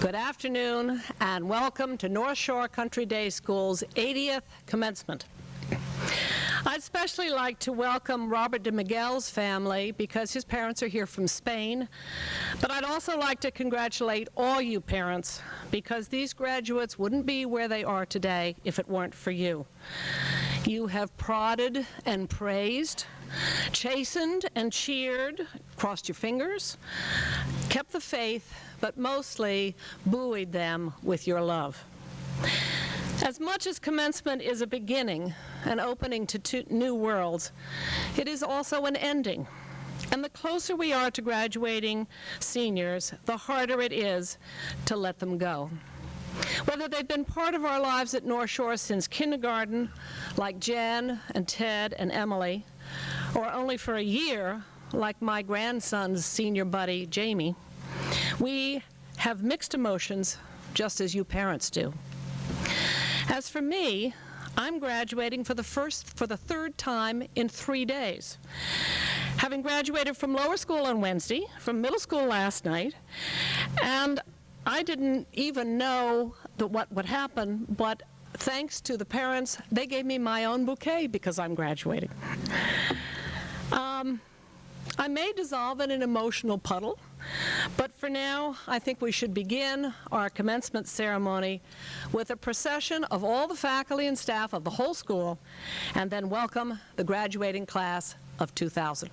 Good afternoon and welcome to North Shore Country Day School's 80th commencement. I'd especially like to welcome Robert de Miguel's family because his parents are here from Spain, but I'd also like to congratulate all you parents because these graduates wouldn't be where they are today if it weren't for you. You have prodded and praised, chastened and cheered, crossed your fingers, kept the faith, but mostly buoyed them with your love. As much as commencement is a beginning, an opening to two new worlds, it is also an ending. And the closer we are to graduating seniors, the harder it is to let them go. Whether they've been part of our lives at North Shore since kindergarten, like Jen and Ted and Emily, or only for a year, like my grandson's senior buddy, Jamie, we have mixed emotions just as you parents do. As for me, I'm graduating for the third time in 3 days. Having graduated from lower school on Wednesday, from middle school last night, and I didn't even know what would happen, but thanks to the parents, they gave me my own bouquet because I'm graduating. I may dissolve in an emotional puddle, but for now, I think we should begin our commencement ceremony with a procession of all the faculty and staff of the whole school, and then welcome the graduating class of 2000.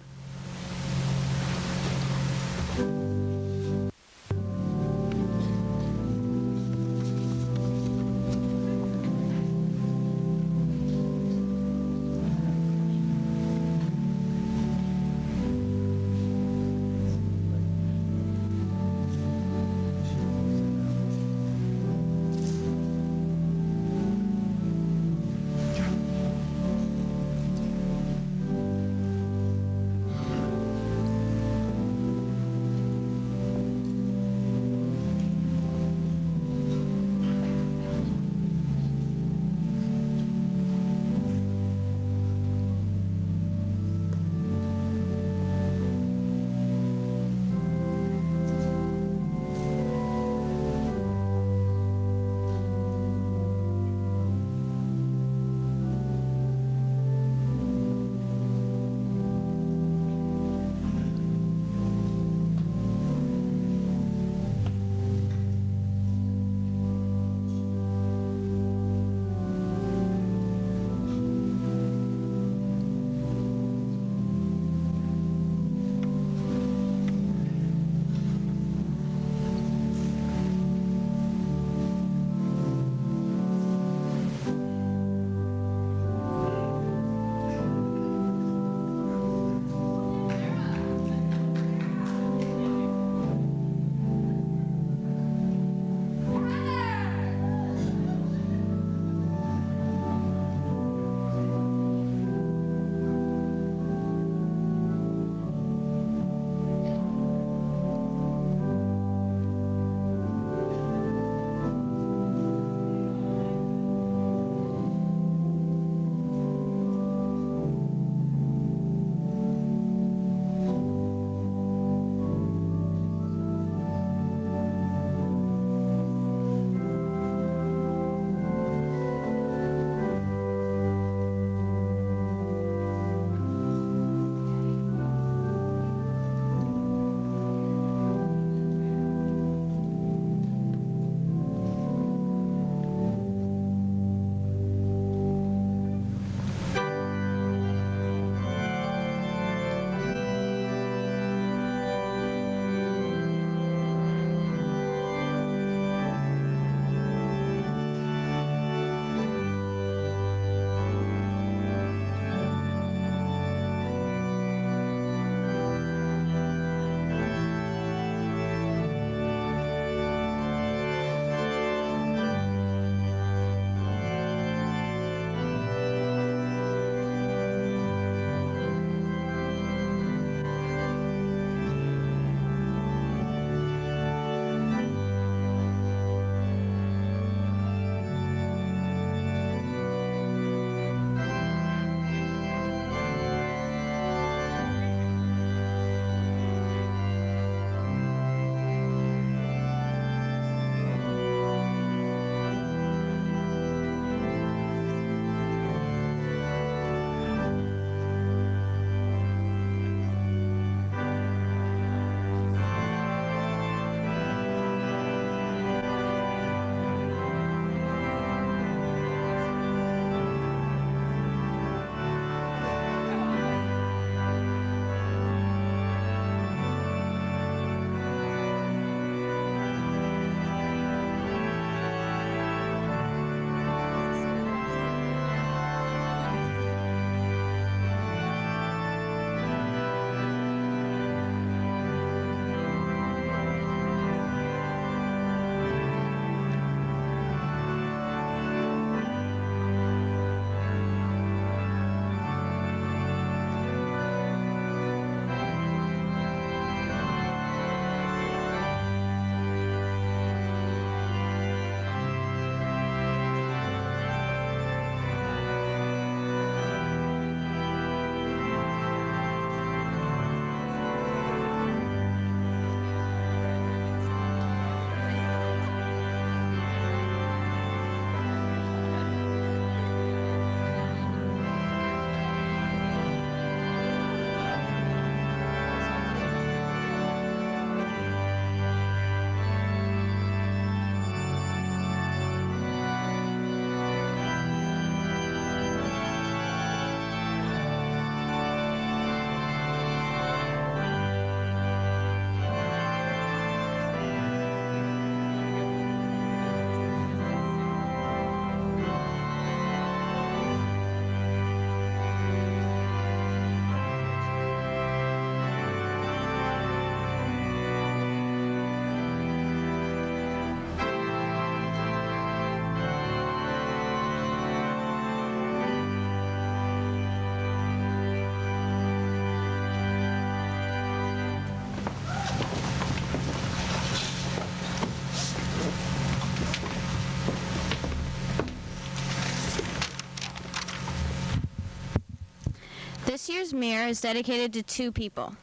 This year's mirror is dedicated to two people.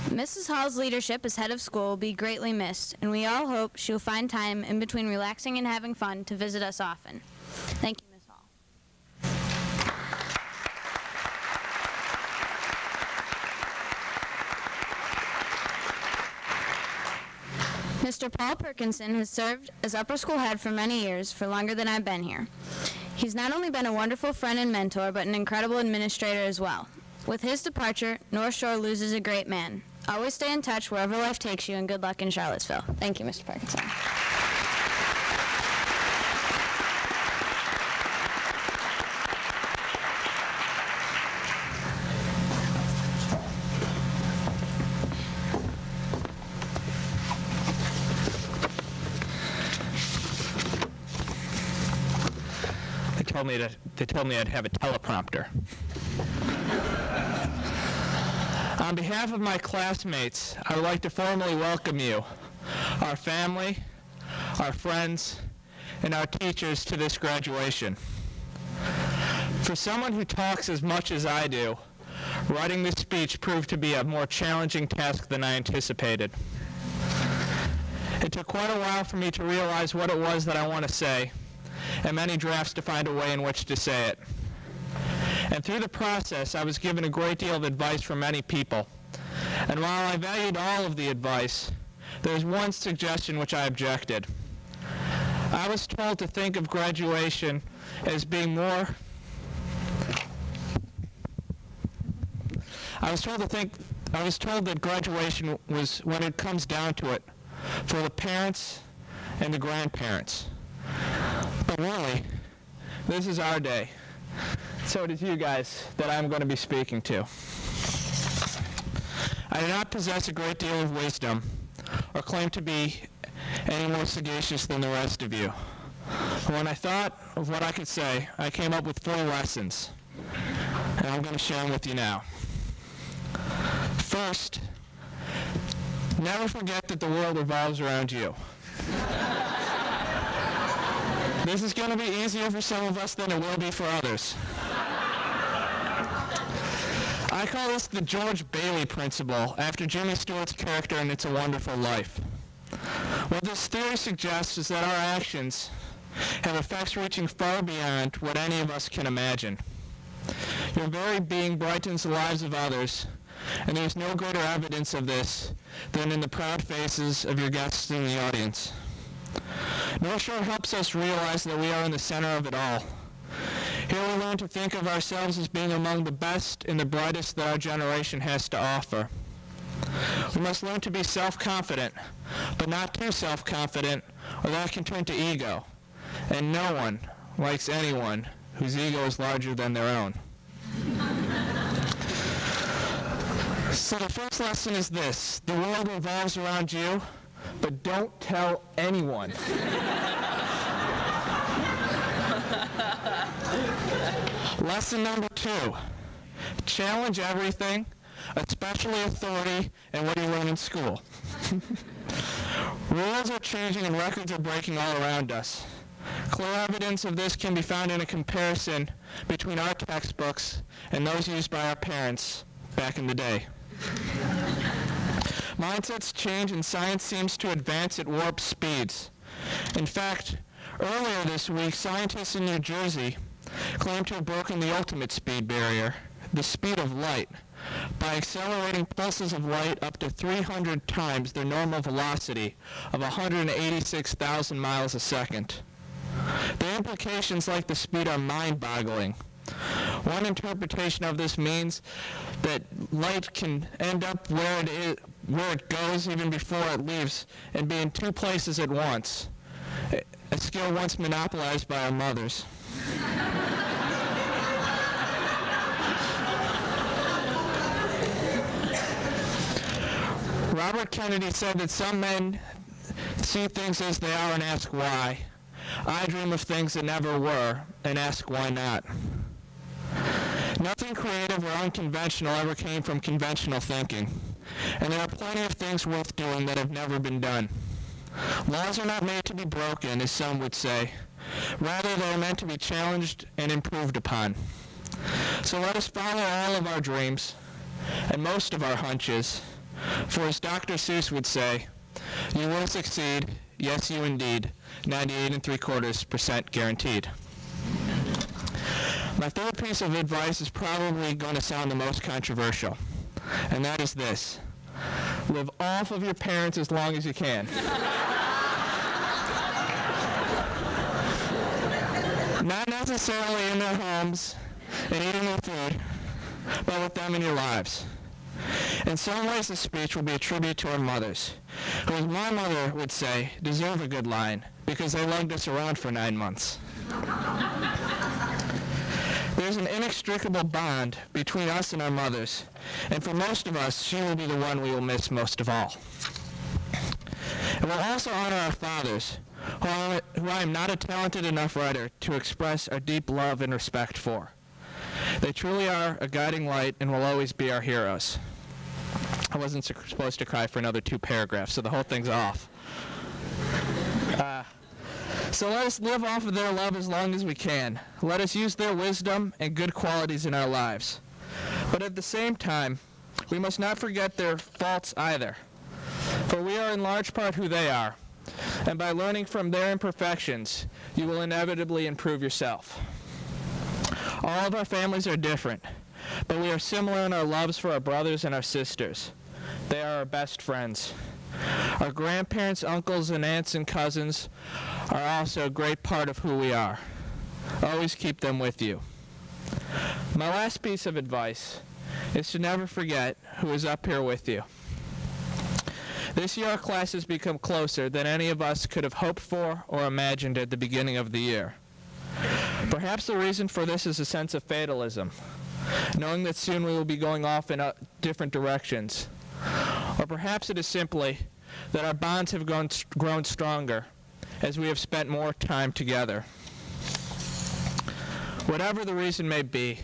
Mrs. Hall's leadership as head of school will be greatly missed, and we all hope she'll find time in between relaxing and having fun to visit us often. Thank you, Ms. Hall. Mr. Paul Perkinson has served as upper school head for many years, for longer than I've been here. He's not only been a wonderful friend and mentor, but an incredible administrator as well. With his departure, North Shore loses a great man. Always stay in touch wherever life takes you, and good luck in Charlottesville. Thank you, Mr. Parkinson. They told me I'd have a teleprompter. On behalf of my classmates, I would like to formally welcome you, our family, our friends, and our teachers to this graduation. For someone who talks as much as I do, writing this speech proved to be a more challenging task than I anticipated. It took quite a while for me to realize what it was that I want to say, and many drafts to find a way in which to say it. And through the process, I was given a great deal of advice from many people. And while I valued all of the advice, there was one suggestion which I objected. I was told to think of graduation as being more... I was told that graduation was, when it comes down to it, for the parents and the grandparents. But really, this is our day. So it is you guys that I'm going to be speaking to. I do not possess a great deal of wisdom or claim to be any more sagacious than the rest of you. But when I thought of what I could say, I came up with 4 lessons, and I'm going to share them with you now. First, never forget that the world revolves around you. This is going to be easier for some of us than it will be for others. I call this the George Bailey principle, after Jimmy Stewart's character in It's a Wonderful Life. What this theory suggests is that our actions have effects reaching far beyond what any of us can imagine. Your very being brightens the lives of others, and there's no greater evidence of this than in the proud faces of your guests in the audience. North Shore helps us realize that we are in the center of it all. Here we learn to think of ourselves as being among the best and the brightest that our generation has to offer. We must learn to be self-confident, but not too self-confident, or that can turn to ego. And no one likes anyone whose ego is larger than their own. So the first lesson is this: the world revolves around you, but don't tell anyone. Lesson number 2, challenge everything, especially authority and what you learn in school. Rules are changing and records are breaking all around us. Clear evidence of this can be found in a comparison between our textbooks and those used by our parents back in the day. Mindsets change and science seems to advance at warp speeds. In fact, earlier this week, scientists in New Jersey claimed to have broken the ultimate speed barrier, the speed of light, by accelerating pulses of light up to 300 times their normal velocity of 186,000 miles a second. The implications, like the speed, are mind-boggling. One interpretation of this means that light can end up where it goes even before it leaves, and be in 2 places at once, a skill once monopolized by our mothers. Robert Kennedy said that some men see things as they are and ask why. I dream of things that never were and ask why not. Nothing creative or unconventional ever came from conventional thinking, and there are plenty of things worth doing that have never been done. Laws are not made to be broken, as some would say. Rather, they are meant to be challenged and improved upon. So let us follow all of our dreams and most of our hunches, for as Dr. Seuss would say, you will succeed, yes you indeed, 98.75% guaranteed. My third piece of advice is probably going to sound the most controversial, and that is this: live off of your parents as long as you can. Not necessarily in their homes and eating their food, but with them in your lives. In some ways, this speech will be a tribute to our mothers, who, as my mother would say, deserve a good line because they lugged us around for 9 months. There's an inextricable bond between us and our mothers, and for most of us, she will be the one we will miss most of all. And we'll also honor our fathers, who I am not a talented enough writer to express our deep love and respect for. They truly are a guiding light and will always be our heroes. I wasn't supposed to cry for another 2 paragraphs, so the whole thing's off. So let us live off of their love as long as we can. Let us use their wisdom and good qualities in our lives. But at the same time, we must not forget their faults either. For we are in large part who they are. And by learning from their imperfections, you will inevitably improve yourself. All of our families are different, but we are similar in our loves for our brothers and our sisters. They are our best friends. Our grandparents, uncles, and aunts and cousins are also a great part of who we are. Always keep them with you. My last piece of advice is to never forget who is up here with you. This year our class has become closer than any of us could have hoped for or imagined at the beginning of the year. Perhaps the reason for this is a sense of fatalism, knowing that soon we will be going off in different directions. Or perhaps it is simply that our bonds have grown stronger as we have spent more time together. Whatever the reason may be,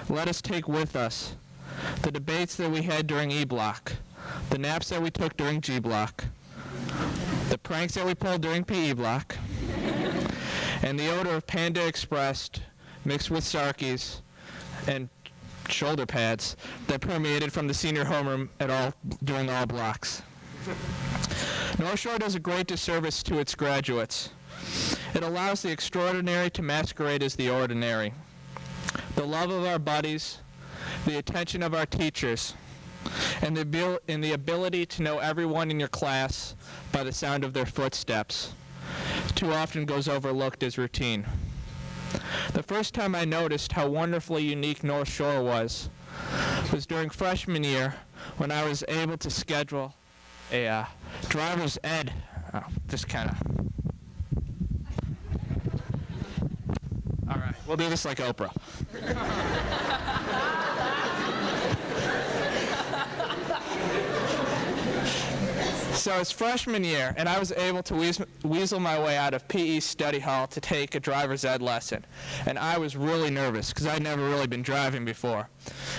let us take with us the debates that we had during E-Block, the naps that we took during G-Block, the pranks that we pulled during PE Block, and the odor of Panda Express mixed with Sarkies and shoulder pads that permeated from the senior homeroom during all blocks. North Shore does a great disservice to its graduates. It allows the extraordinary to masquerade as the ordinary. The love of our buddies, the attention of our teachers, and the ability to know everyone in your class by the sound of their footsteps too often goes overlooked as routine. The first time I noticed how wonderfully unique North Shore was during freshman year when I was able to schedule a driver's ed, all right, we'll do this like Oprah. So it's freshman year, and I was able to weasel my way out of PE study hall to take a driver's ed lesson. And I was really nervous because I'd never really been driving before.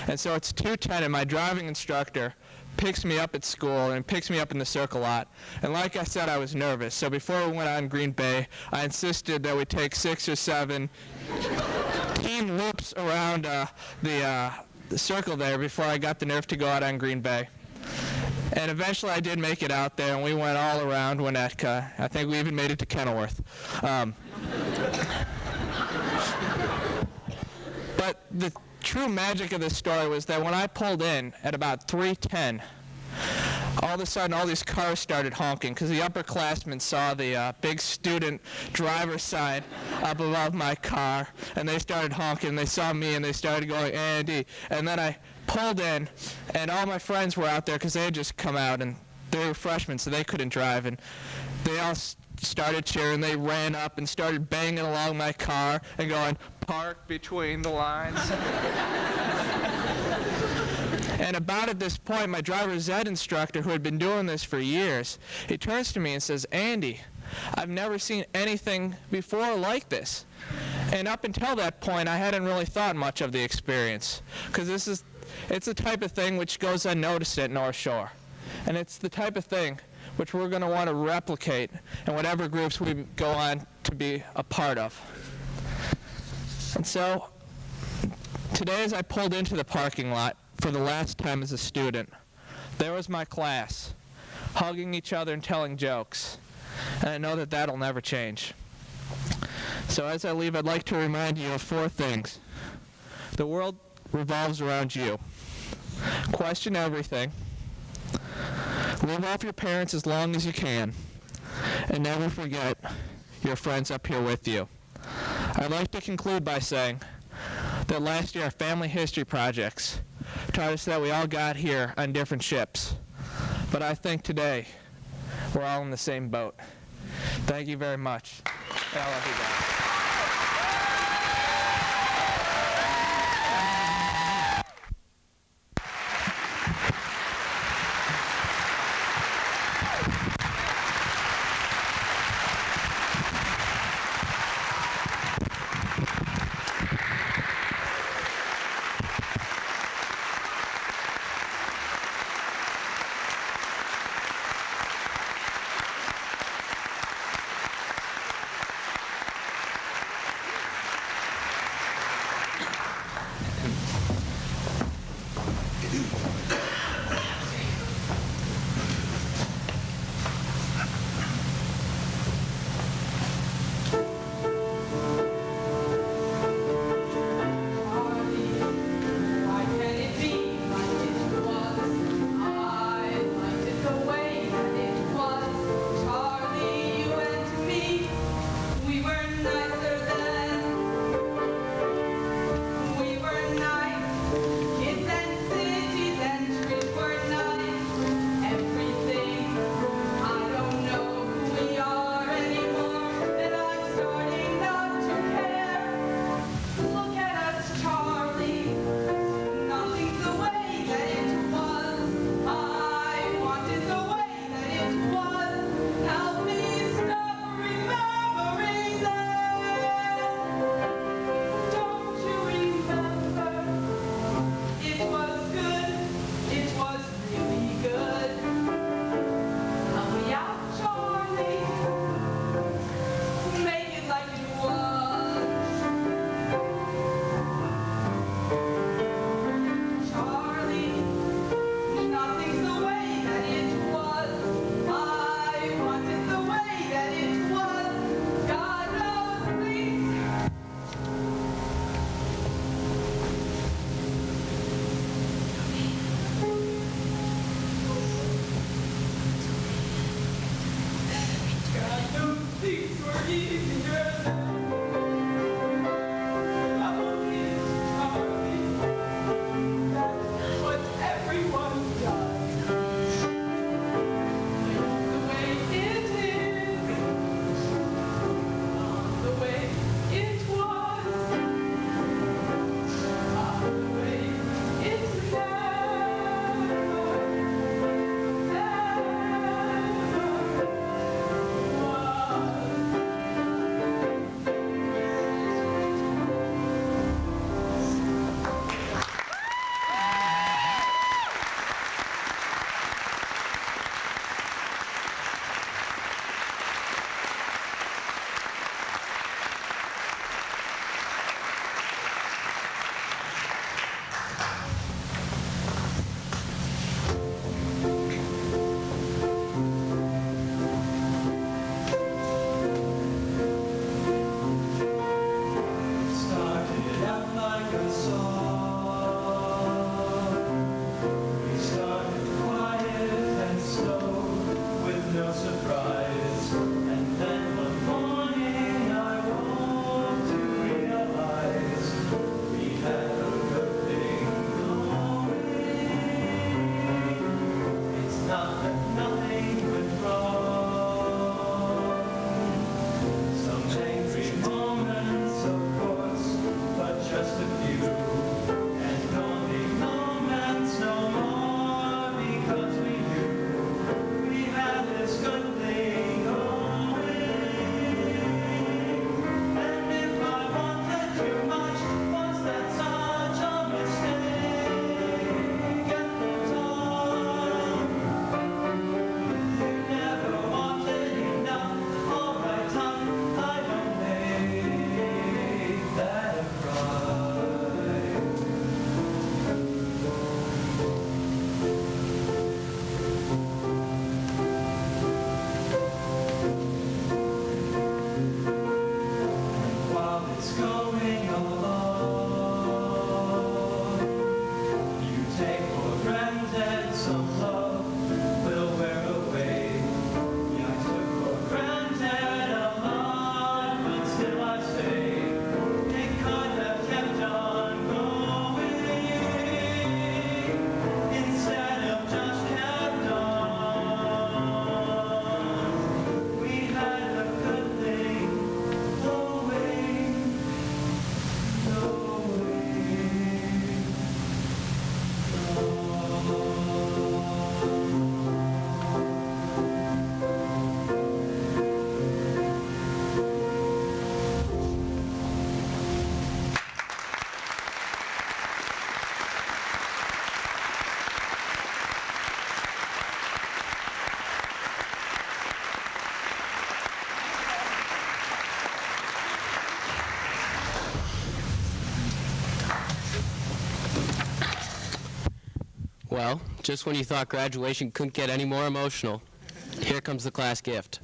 And so it's 2:10, and my driving instructor picks me up at school and picks me up in the circle lot. And like I said, I was nervous. So before we went on Green Bay, I insisted that we take 6 or 7 team loops around the circle there before I got the nerve to go out on Green Bay. And eventually I did make it out there, and we went all around Winnetka. I think we even made it to Kenilworth. But the true magic of this story was that when I pulled in at about 3:10, all of a sudden all these cars started honking because the upperclassmen saw the big student driver sign up above my car, and they started honking. They saw me, and they started going, Andy. And then I pulled in, and all my friends were out there because they had just come out, and they were freshmen, so they couldn't drive. And they all started cheering. They ran up and started banging along my car and going, park between the lines. And about at this point, my driver's ed instructor, who had been doing this for years, he turns to me and says, Andy, I've never seen anything before like this. And up until that point, I hadn't really thought much of the experience, because it's the type of thing which goes unnoticed at North Shore. And it's the type of thing which we're going to want to replicate in whatever groups we go on to be a part of. And so, Today, as I pulled into the parking lot for the last time as a student, there was my class, hugging each other and telling jokes. And I know that that'll never change. So as I leave, I'd like to remind you of 4 things. The world revolves around you. Question everything. Live off your parents as long as you can. And never forget your friends up here with you. I'd like to conclude by saying that last year our family history projects taught us that we all got here on different ships. But I think today we're all in the same boat. Thank you very much. And I love you guys. Well, just when you thought graduation couldn't get any more emotional, here comes the class gift.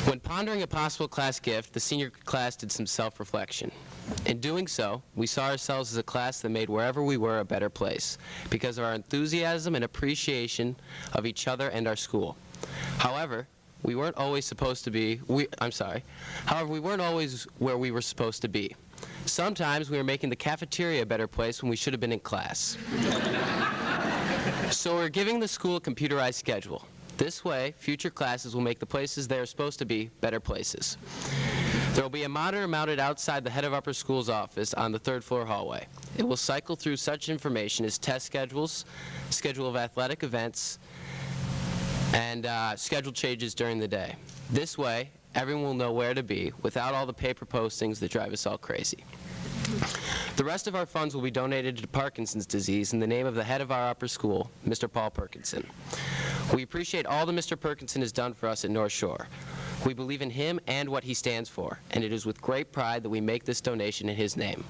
When pondering a possible class gift, the senior class did some self-reflection. In doing so, we saw ourselves as a class that made wherever we were a better place because of our enthusiasm and appreciation of each other and our school. However, we weren't always where we were supposed to be. Sometimes we were making the cafeteria a better place when we should have been in class. So we're giving the school a computerized schedule. This way, future classes will make the places they're supposed to be better places. There will be a monitor mounted outside the head of upper school's office on the third floor hallway. It will cycle through such information as test schedules, schedule of athletic events, and schedule changes during the day. This way, everyone will know where to be without all the paper postings that drive us all crazy. The rest of our funds will be donated to Parkinson's disease in the name of the head of our upper school, Mr. Paul Perkinson. We appreciate all that Mr. Perkinson has done for us at North Shore. We believe in him and what he stands for, and it is with great pride that we make this donation in his name.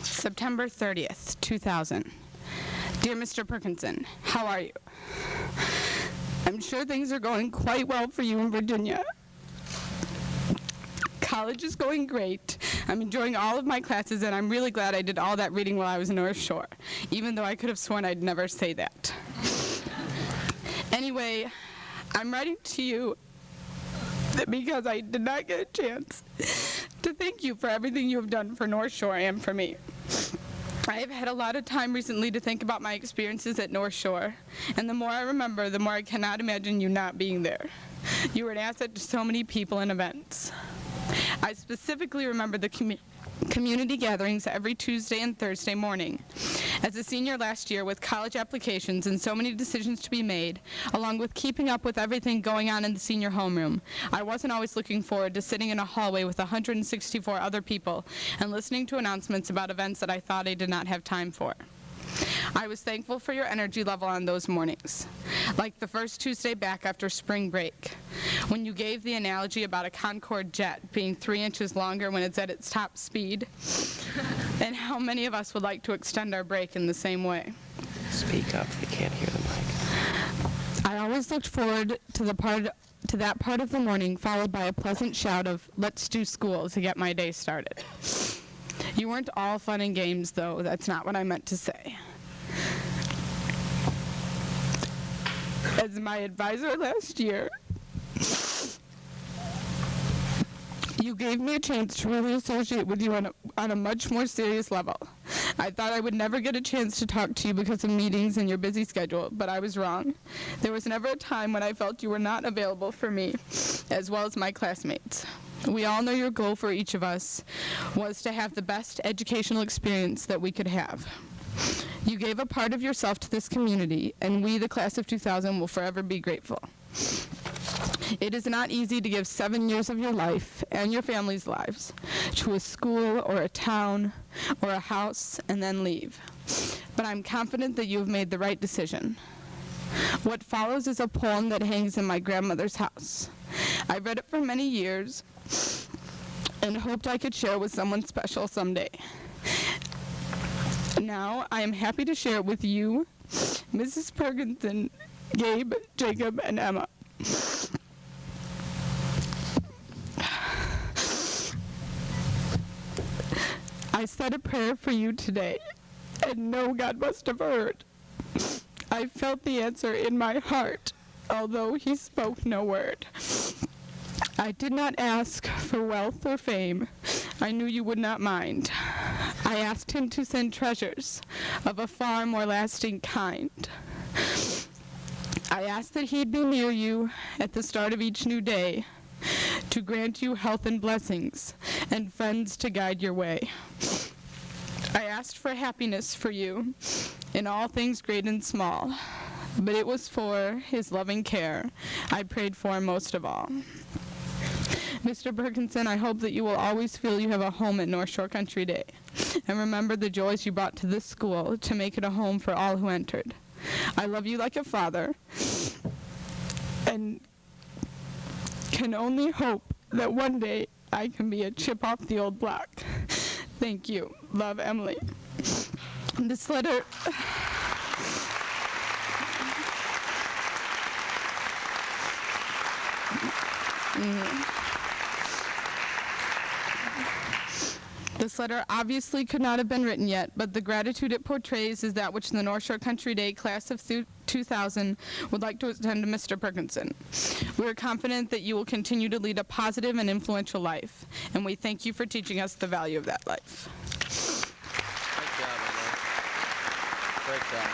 September 30th, 2000. Dear Mr. Perkinson, how are you? I'm sure things are going quite well for you in Virginia. College is going great. I'm enjoying all of my classes, and I'm really glad I did all that reading while I was in North Shore, even though I could have sworn I'd never say that. Anyway, I'm writing to you because I did not get a chance to thank you for everything you have done for North Shore and for me. I have had a lot of time recently to think about my experiences at North Shore, and the more I remember, the more I cannot imagine you not being there. You were an asset to so many people and events. I specifically remember the community gatherings every Tuesday and Thursday morning. As a senior last year with college applications and so many decisions to be made, along with keeping up with everything going on in the senior homeroom, I wasn't always looking forward to sitting in a hallway with 164 other people and listening to announcements about events that I thought I did not have time for. I was thankful for your energy level on those mornings, like the first Tuesday back after spring break, when you gave the analogy about a Concorde jet being 3 inches longer when it's at its top speed, and how many of us would like to extend our break in the same way. Speak up, they can't hear the mic. I always looked forward to that part of the morning, followed by a pleasant shout of, "Let's do school," to get my day started. You weren't all fun and games, though. That's not what I meant to say. As my advisor last year, you gave me a chance to really associate with you on a much more serious level. I thought I would never get a chance to talk to you because of meetings and your busy schedule, but I was wrong. There was never a time when I felt you were not available for me, as well as my classmates. We all know your goal for each of us was to have the best educational experience that we could have. You gave a part of yourself to this community, and we, the class of 2000, will forever be grateful. It is not easy to give 7 years of your life and your family's lives to a school or a town or a house and then leave. But I'm confident that you have made the right decision. What follows is a poem that hangs in my grandmother's house. I read it for many years and hoped I could share it with someone special someday. Now I am happy to share it with you, Mrs. Perkinson, Gabe, Jacob, and Emma. I said a prayer for you today, and know God must have heard. I felt the answer in my heart, although he spoke no word. I did not ask for wealth or fame. I knew you would not mind. I asked him to send treasures of a far more lasting kind. I asked that he'd be near you at the start of each new day, to grant you health and blessings, and friends to guide your way. I asked for happiness for you in all things great and small, but it was for his loving care I prayed for most of all. Mr. Perkinson, I hope that you will always feel you have a home at North Shore Country Day, and remember the joys you brought to this school to make it a home for all who entered. I love you like a father, and can only hope that one day I can be a chip off the old block. Thank you. Love, Emily. This letter... This letter obviously could not have been written yet, but the gratitude it portrays is that which the North Shore Country Day class of 2000 would like to extend to Mr. Perkinson. We are confident that you will continue to lead a positive and influential life, and we thank you for teaching us the value of that life. Great job, Emma. Great job.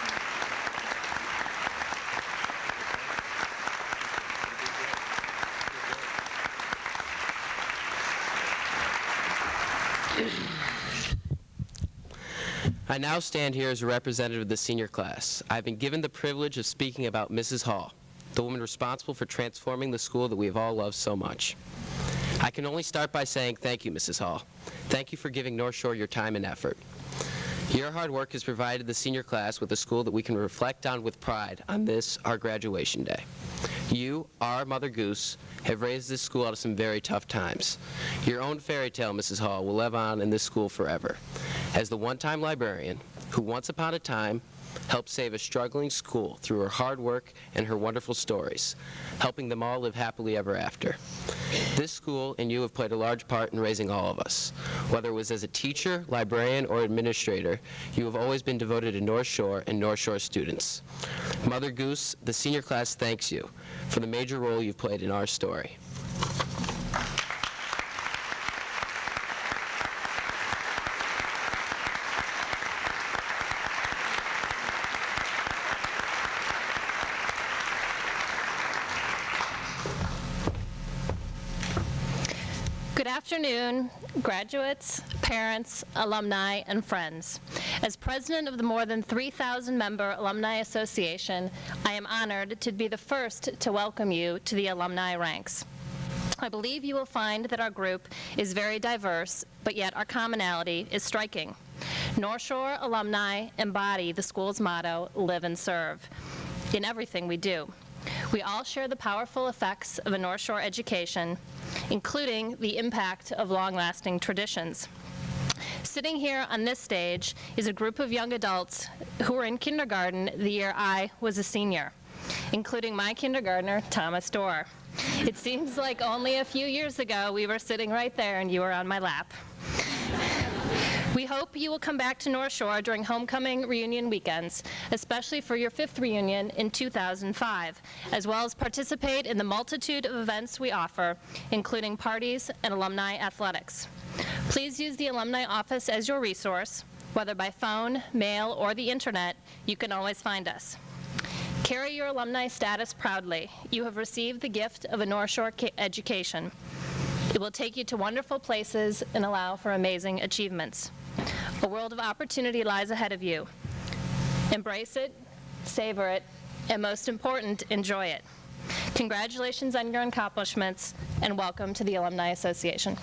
I now stand here as a representative of the senior class. I've been given the privilege of speaking about Mrs. Hall, the woman responsible for transforming the school that we have all loved so much. I can only start by saying thank you, Mrs. Hall. Thank you for giving North Shore your time and effort. Your hard work has provided the senior class with a school that we can reflect on with pride on this, our graduation day. You, our Mother Goose, have raised this school out of some very tough times. Your own fairy tale, Mrs. Hall, will live on in this school forever. As the one-time librarian who once upon a time helped save a struggling school through her hard work and her wonderful stories, helping them all live happily ever after. This school and you have played a large part in raising all of us. Whether it was as a teacher, librarian, or administrator, you have always been devoted to North Shore and North Shore students. Mother Goose, the senior class thanks you for the major role you've played in our story. Good afternoon, graduates, parents, alumni, and friends. As president of the more than 3,000-member Alumni Association, I am honored to be the first to welcome you to the alumni ranks. I believe you will find that our group is very diverse, but yet our commonality is striking. North Shore alumni embody the school's motto, live and serve, in everything we do. We all share the powerful effects of a North Shore education, including the impact of long-lasting traditions. Sitting here on this stage is a group of young adults who were in kindergarten the year I was a senior, including my kindergartner, Thomas Dorr. It seems like only a few years ago we were sitting right there and you were on my lap. We hope you will come back to North Shore during homecoming reunion weekends, especially for your 5th reunion in 2005, as well as participate in the multitude of events we offer, including parties and alumni athletics. Please use the alumni office as your resource. Whether by phone, mail, or the internet, you can always find us. Carry your alumni status proudly. You have received the gift of a North Shore education. It will take you to wonderful places and allow for amazing achievements. A world of opportunity lies ahead of you. Embrace it, savor it, and most important, enjoy it. Congratulations on your accomplishments, and welcome to the Alumni Association.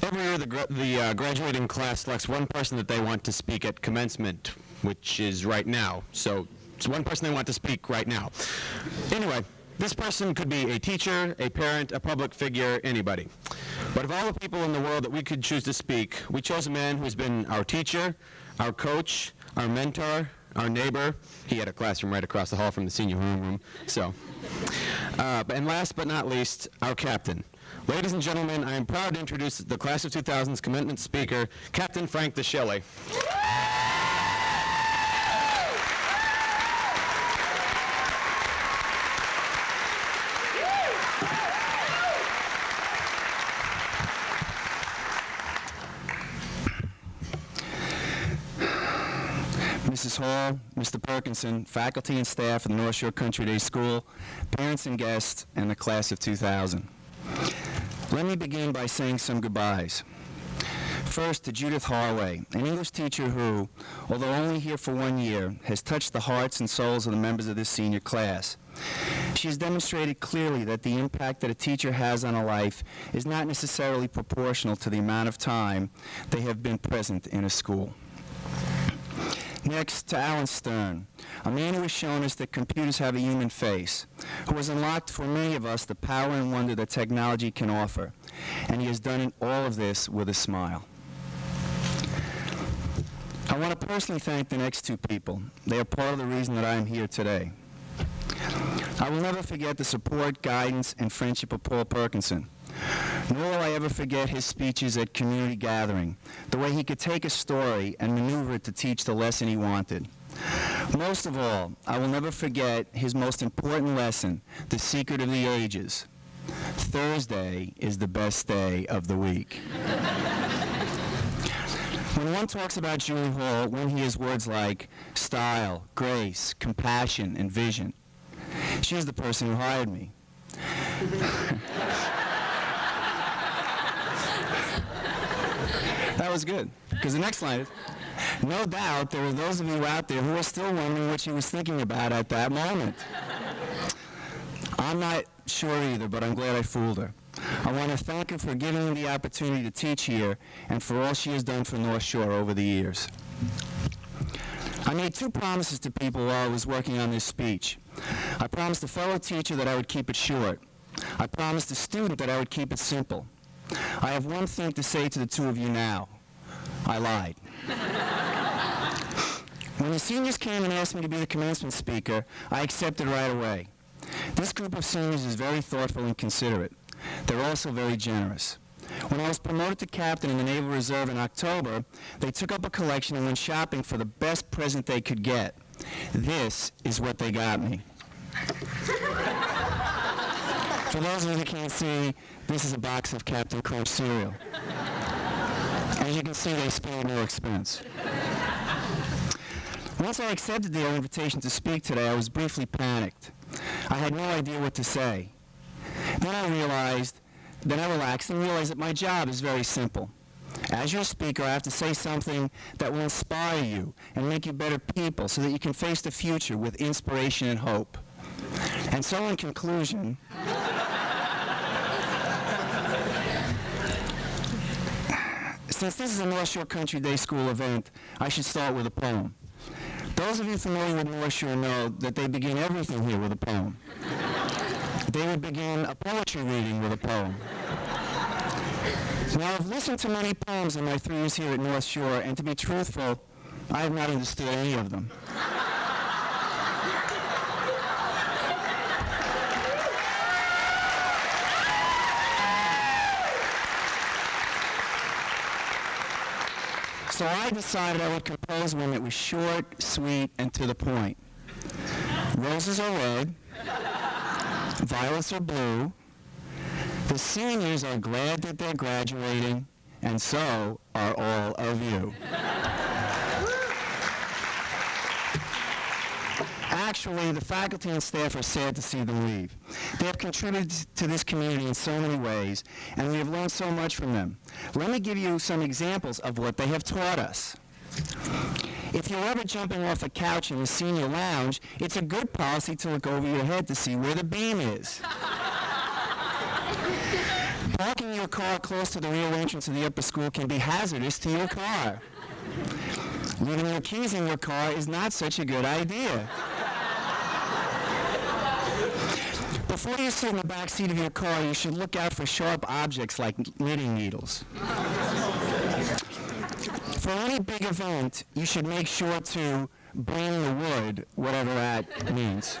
Every year, the graduating class selects one person that they want to speak at commencement, which is right now. So it's one person they want to speak right now. Anyway, this person could be a teacher, a parent, a public figure, anybody. But of all the people in the world that we could choose to speak, we chose a man who's been our teacher, our coach, our mentor, our neighbor. He had a classroom right across the hall from the senior homeroom. So, and last but not least, our captain. Ladies and gentlemen, I am proud to introduce the Class of 2000's commencement speaker, Captain Frank DeShilley. Mrs. Hall, Mr. Perkinson, faculty and staff of the North Shore Country Day School, parents and guests, and the Class of 2000. Let me begin by saying some goodbyes. First, to Judith Harway, an English teacher who, although only here for 1 year, has touched the hearts and souls of the members of this senior class. She has demonstrated clearly that the impact that a teacher has on a life is not necessarily proportional to the amount of time they have been present in a school. Next, to Alan Stern, a man who has shown us that computers have a human face, who has unlocked for many of us the power and wonder that technology can offer, and he has done all of this with a smile. I want to personally thank the next two people. They are part of the reason that I am here today. I will never forget the support, guidance, and friendship of Paul Perkinson. Nor will I ever forget his speeches at community gathering, the way he could take a story and maneuver it to teach the lesson he wanted. Most of all, I will never forget his most important lesson, the secret of the ages. Thursday is the best day of the week. When one talks about Julie Hall, one hears words like style, grace, compassion, and vision. She is the person who hired me. That was good, because the next line is, no doubt there are those of you out there who are still wondering what she was thinking about at that moment. I'm not sure either, but I'm glad I fooled her. I want to thank her for giving me the opportunity to teach here and for all she has done for North Shore over the years. I made two promises to people while I was working on this speech. I promised a fellow teacher that I would keep it short. I promised a student that I would keep it simple. I have one thing to say to the two of you now. I lied. When the seniors came and asked me to be the commencement speaker, I accepted right away. This group of seniors is very thoughtful and considerate. They're also very generous. When I was promoted to captain in the Naval Reserve in October, they took up a collection and went shopping for the best present they could get. This is what they got me. For those of you who can't see, this is a box of Captain Crunch cereal. As you can see, they spared no expense. Once I accepted their invitation to speak today, I was briefly panicked. I had no idea what to say. Then I relaxed and realized that my job is very simple. As your speaker, I have to say something that will inspire you and make you better people so that you can face the future with inspiration and hope. And so in conclusion, since this is a North Shore Country Day School event, I should start with a poem. Those of you familiar with North Shore know that they begin everything here with a poem. They would begin a poetry reading with a poem. Now, I've listened to many poems in my 3 years here at North Shore, and to be truthful, I have not understood any of them. So I decided I would compose one that was short, sweet, and to the point. Roses are red, violets are blue, the seniors are glad that they're graduating, and so are all of you. Actually, the faculty and staff are sad to see them leave. They have contributed to this community in so many ways, and we have learned so much from them. Let me give you some examples of what they have taught us. If you're ever jumping off a couch in the senior lounge, it's a good policy to look over your head to see where the beam is. Parking your car close to the rear entrance of the upper school can be hazardous to your car. Leaving your keys in your car is not such a good idea. Before you sit in the back seat of your car, you should look out for sharp objects like knitting needles. For any big event, you should make sure to bring the wood, whatever that means.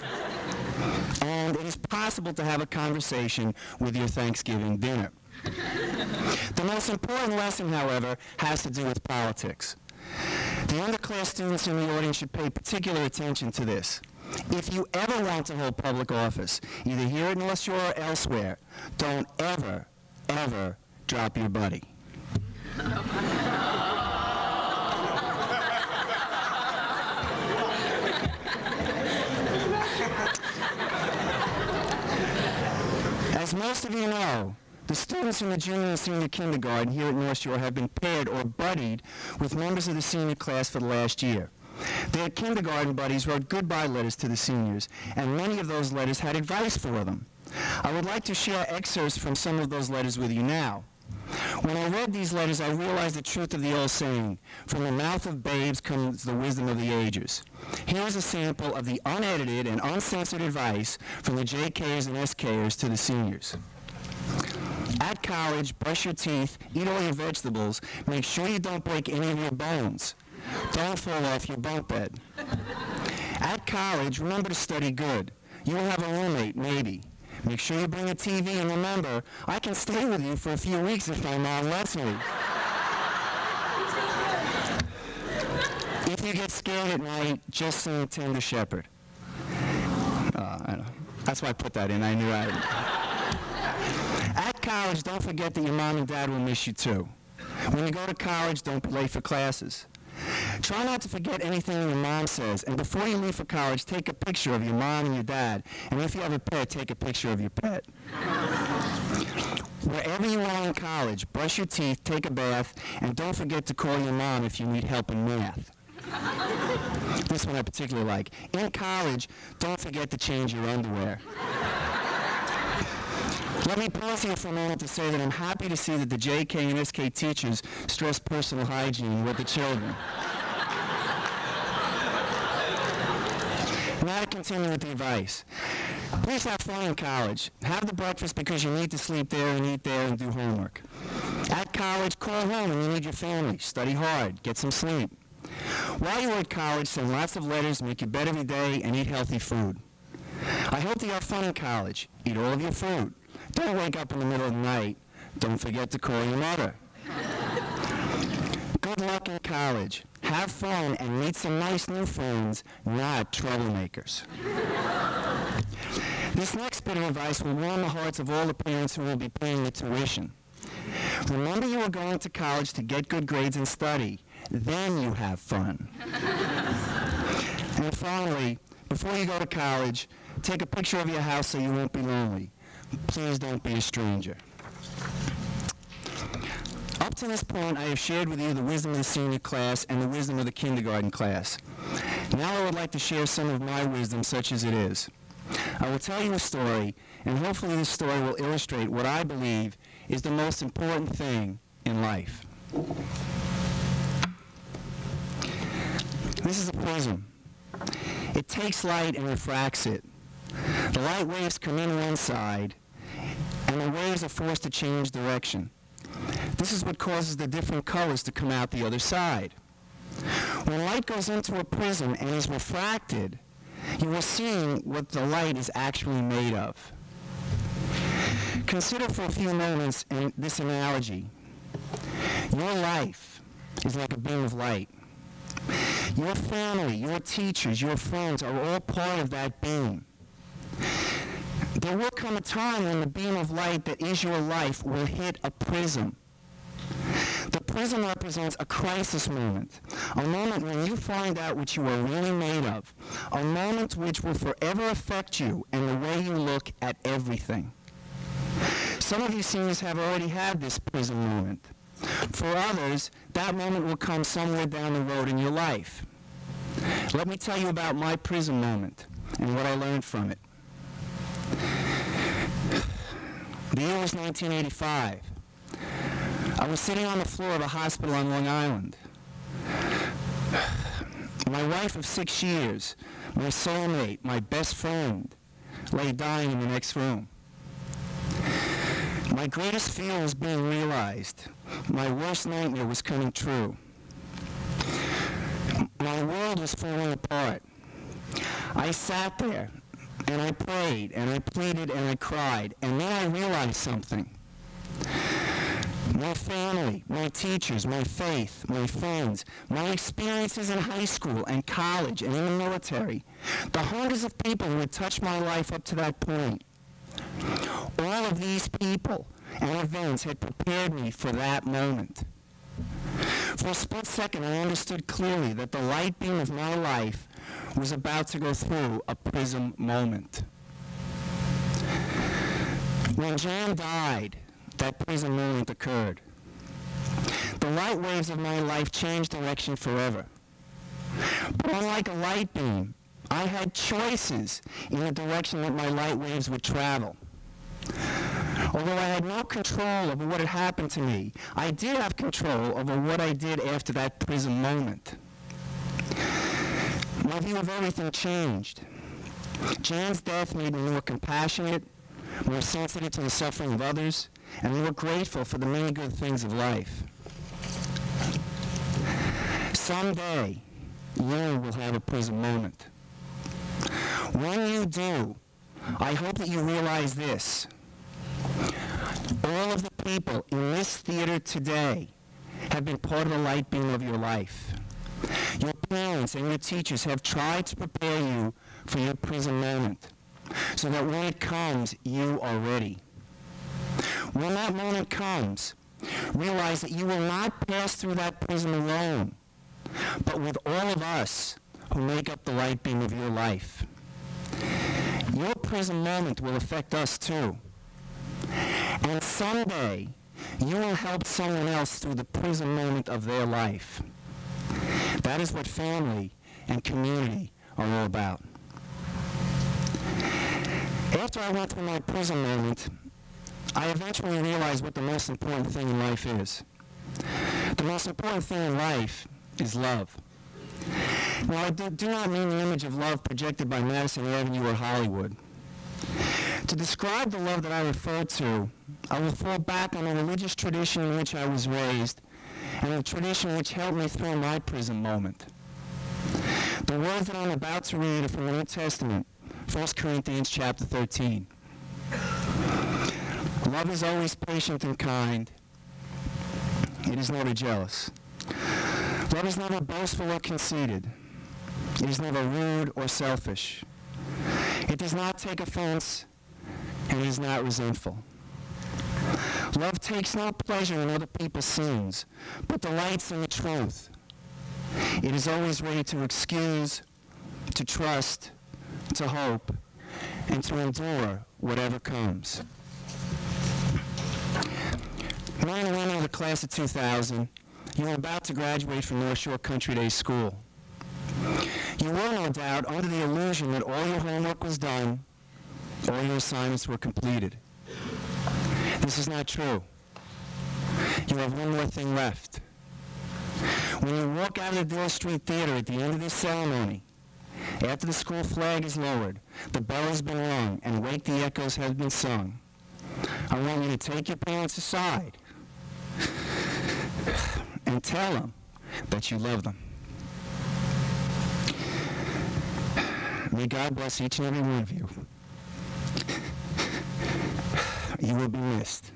And it is possible to have a conversation with your Thanksgiving dinner. The most important lesson, however, has to do with politics. The underclass students in the audience should pay particular attention to this. If you ever want to hold public office, either here at North Shore or elsewhere, don't ever, ever drop your buddy. As most of you know, the students in the junior and senior kindergarten here at North Shore have been paired or buddied with members of the senior class for the last year. Their kindergarten buddies wrote goodbye letters to the seniors, and many of those letters had advice for them. I would like to share excerpts from some of those letters with you now. When I read these letters, I realized the truth of the old saying, from the mouth of babes comes the wisdom of the ages. Here is a sample of the unedited and uncensored advice from the JKers and SKers to the seniors. At college, brush your teeth, eat all your vegetables, make sure you don't break any of your bones. Don't fall off your bunk bed. At college, remember to study good. You will have a roommate, maybe. Make sure you bring a TV, and remember, I can stay with you for a few weeks if my mom lets me. If you get scared at night, just sing Tender Shepherd. I know. That's why I put that in. I knew I would. At college, don't forget that your mom and dad will miss you too. When you go to college, don't be late for classes. Try not to forget anything your mom says, and before you leave for college, take a picture of your mom and your dad, and if you have a pet, take a picture of your pet. Wherever you are in college, brush your teeth, take a bath, and don't forget to call your mom if you need help in math. This one I particularly like. In college, don't forget to change your underwear. Let me pause here for a moment to say that I'm happy to see that the JK and SK teachers stress personal hygiene with the children. Now to continue with the advice. Please have fun in college. Have the breakfast because you need to sleep there and eat there and do homework. At college, call home when you need your family. Study hard. Get some sleep. While you're at college, send lots of letters, make your bed every day, and eat healthy food. I hope that you have fun in college. Eat all of your food. Don't wake up in the middle of the night. Don't forget to call your mother. Good luck in college. Have fun and meet some nice new friends, not troublemakers. This next bit of advice will warm the hearts of all the parents who will be paying the tuition. Remember, you are going to college to get good grades and study. Then you have fun. And finally, before you go to college, take a picture of your house so you won't be lonely. Please don't be a stranger. Up to this point, I have shared with you the wisdom of the senior class and the wisdom of the kindergarten class. Now I would like to share some of my wisdom, such as it is. I will tell you a story, and hopefully this story will illustrate what I believe is the most important thing in life. This is a prism. It takes light and refracts it. The light waves come in one side, and the waves are forced to change direction. This is what causes the different colors to come out the other side. When light goes into a prism and is refracted, you are seeing what the light is actually made of. Consider for a few moments in this analogy. Your life is like a beam of light. Your family, your teachers, your friends are all part of that beam. There will come a time when the beam of light that is your life will hit a prism. The prism represents a crisis moment, a moment when you find out what you are really made of, a moment which will forever affect you and the way you look at everything. Some of you seniors have already had this prism moment. For others, that moment will come somewhere down the road in your life. Let me tell you about my prism moment and what I learned from it. The year was 1985. I was sitting on the floor of a hospital on Long Island. My wife of 6 years, my soulmate, my best friend, lay dying in the next room. My greatest fear was being realized. My worst nightmare was coming true. My world was falling apart. I sat there, and I prayed, and I pleaded, and I cried, and then I realized something. My family, my teachers, my faith, my friends, my experiences in high school and college and in the military, the hundreds of people who had touched my life up to that point, all of these people and events had prepared me for that moment. For a split second, I understood clearly that the light beam of my life was about to go through a prism moment. When Jan died, that prison moment occurred. The light waves of my life changed direction forever. But unlike a light beam, I had choices in the direction that my light waves would travel. Although I had no control over what had happened to me, I did have control over what I did after that prison moment. My view of everything changed. Jan's death made me more compassionate, more sensitive to the suffering of others, and more grateful for the many good things of life. Someday, you will have a prison moment. When you do, I hope that you realize this. All of the people in this theater today have been part of the light beam of your life. Your parents and your teachers have tried to prepare you for your prison moment, so that when it comes, you are ready. When that moment comes, realize that you will not pass through that prison alone, but with all of us who make up the light beam of your life. Your prison moment will affect us too. And someday, you will help someone else through the prison moment of their life. That is what family and community are all about. After I went through my prison moment, I eventually realized what the most important thing in life is. The most important thing in life is love. Now, I do not mean the image of love projected by Madison Avenue or Hollywood. To describe the love that I refer to, I will fall back on the religious tradition in which I was raised and the tradition which helped me through my prison moment. The words that I'm about to read are from the New Testament, 1 Corinthians chapter 13. Love is always patient and kind. It is never jealous. Love is never boastful or conceited. It is never rude or selfish. It does not take offense, and it is not resentful. Love takes no pleasure in other people's sins, but delights in the truth. It is always ready to excuse, to trust, to hope, and to endure whatever comes. Men and women of the class of 2000, you are about to graduate from North Shore Country Day School. You were, no doubt, under the illusion that all your homework was done, all your assignments were completed. This is not true. You have one more thing left. When you walk out of the Dill Street Theater at the end of this ceremony, after the school flag is lowered, the bell has been rung, and Wake the Echoes has been sung, I want you to take your parents aside and tell them that you love them. May God bless each and every one of you. You will be missed.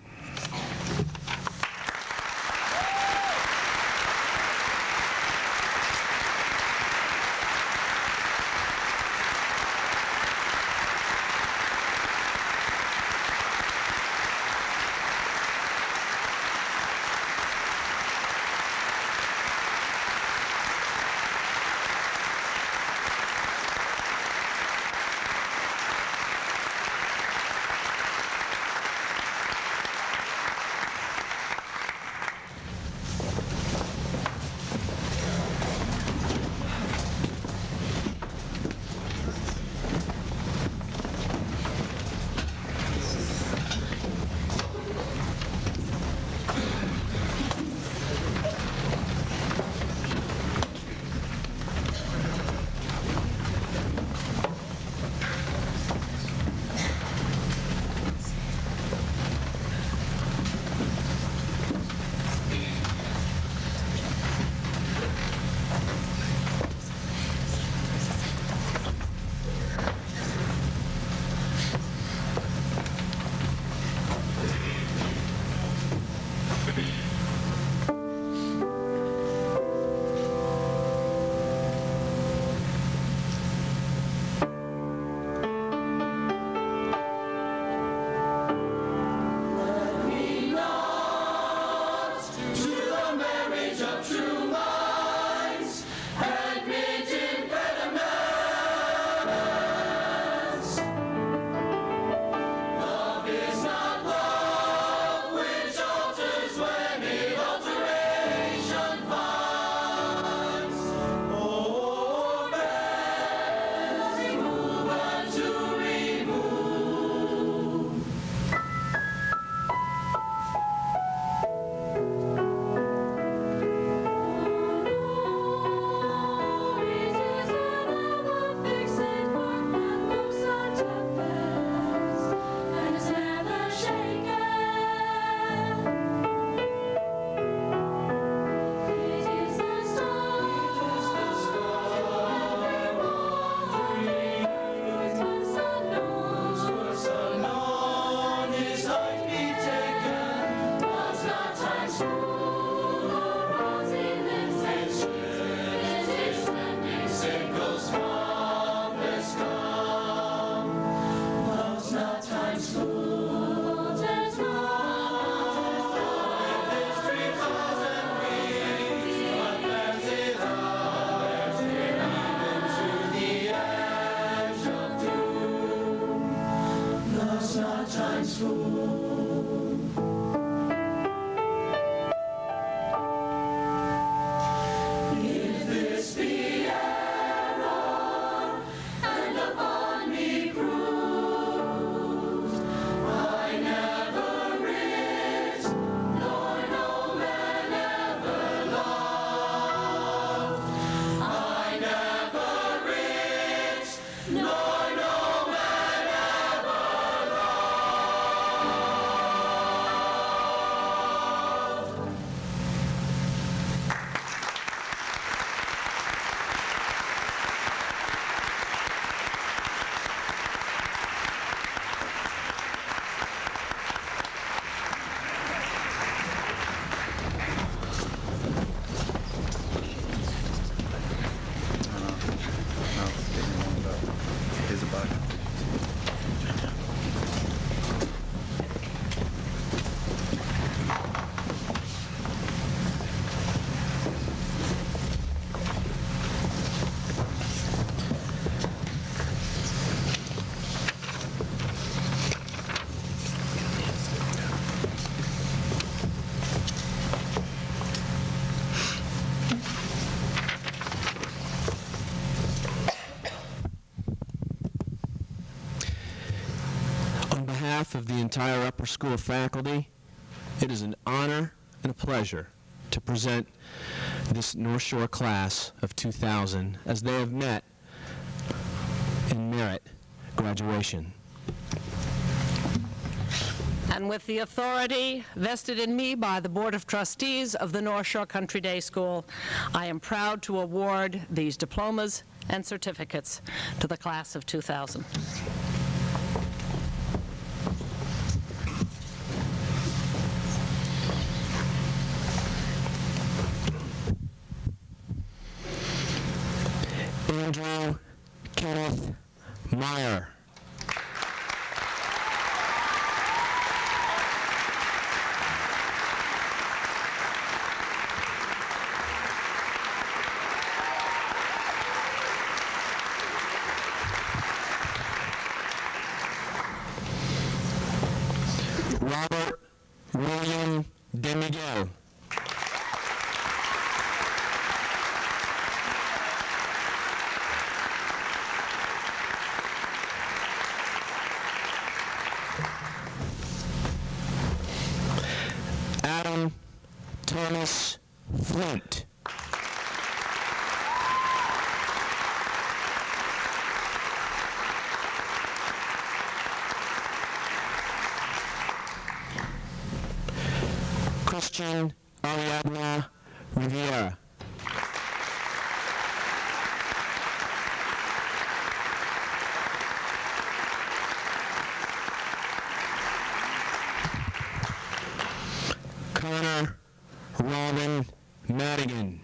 Of the entire upper school faculty, it is an honor and a pleasure to present this North Shore class of 2000 as they have met in merit graduation. And with the authority vested in me by the Board of Trustees of the North Shore Country Day School, I am proud to award these diplomas and certificates to the class of 2000. Andrew Kenneth Meyer. Robert William DeMiguel. Adam Thomas Flint. Christian Ariadna Riviera. Connor Robin Madigan.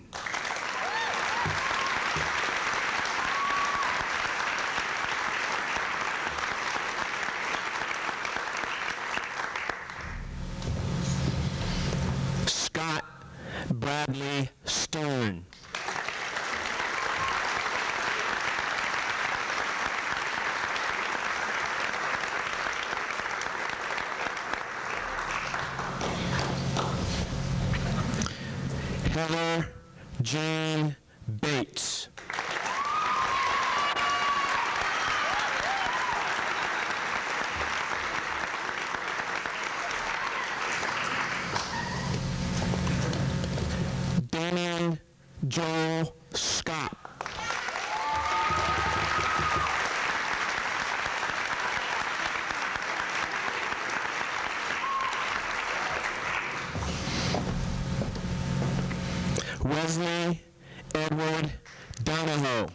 Scott Bradley Stern. Heather Jane Bates. Damian Joel Scott. Wesley Edward Donahoe.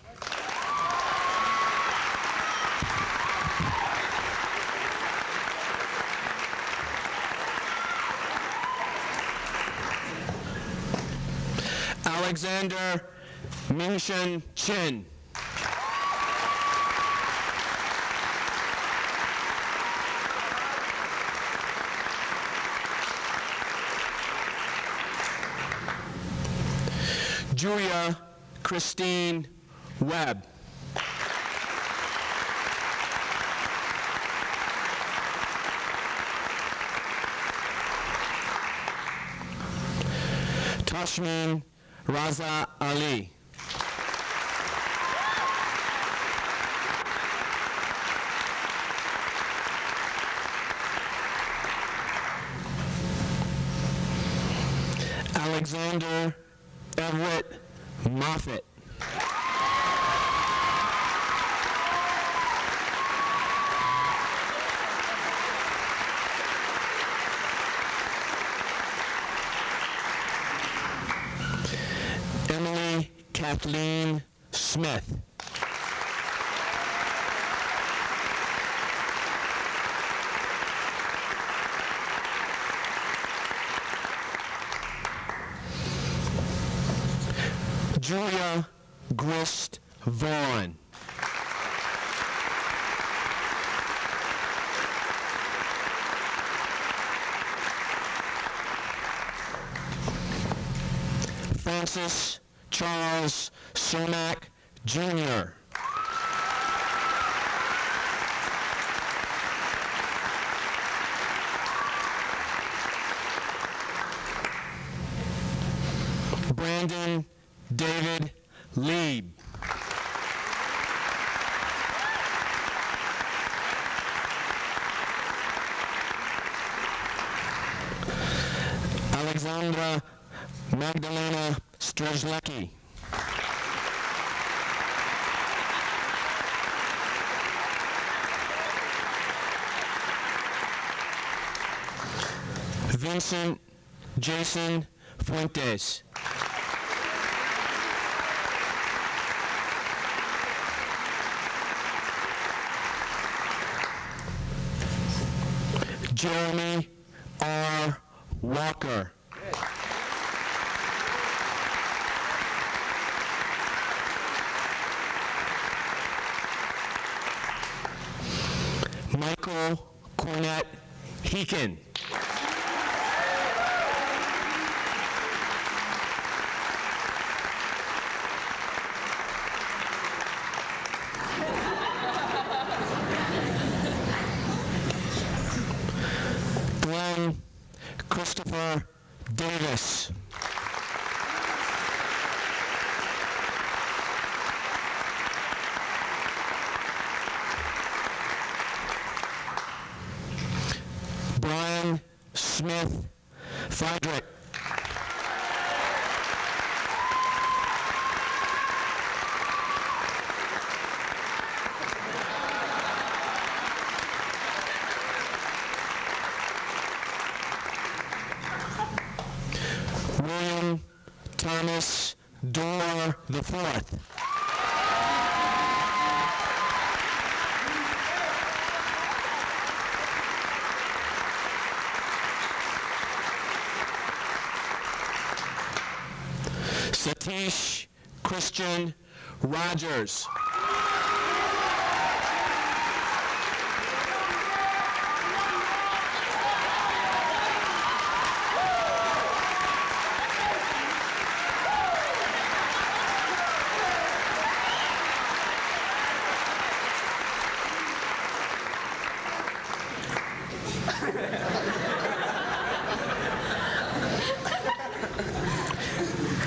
Alexander Mingshen Chin. Julia Christine Webb. Tashmin Raza Ali. Alexander Everett Moffett. Emily Kathleen Smith. Julia Grist Vaughn. Francis Charles Cermak Jr. Brandon David Lieb. Alexandra Magdalena Strzelecki. Vincent Jason Fuentes. Jeremy R. Walker. Michael Cornett Heekin. Glenn Christopher Davis. Brian Smith Friedrich. William Thomas Dorr IV. Satish Christian Rogers.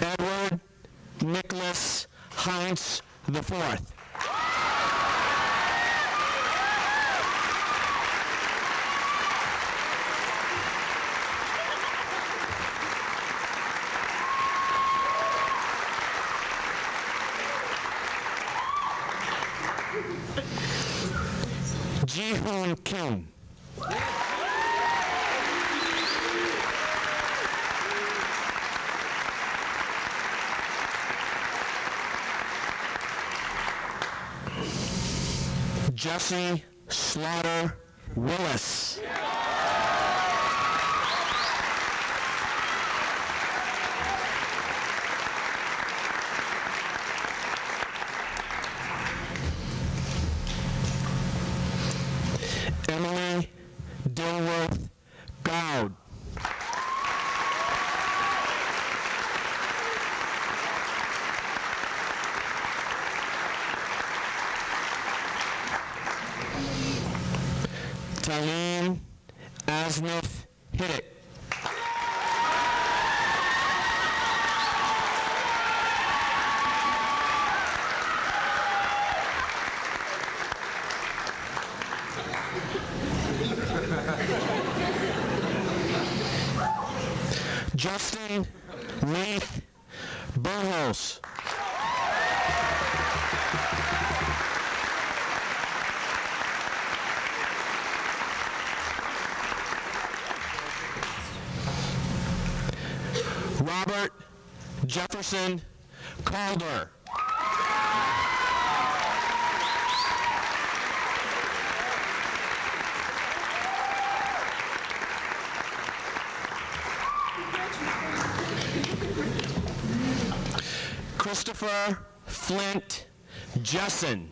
Edward Nicholas Heinz IV. Ji-Hoon Kim. Jesse Slaughter Willis. Emily Dilworth Goud. Taleen Asnif Hiddick. Justin Leith Burhos. Robert Jefferson Calder. Christopher Flint Jessen.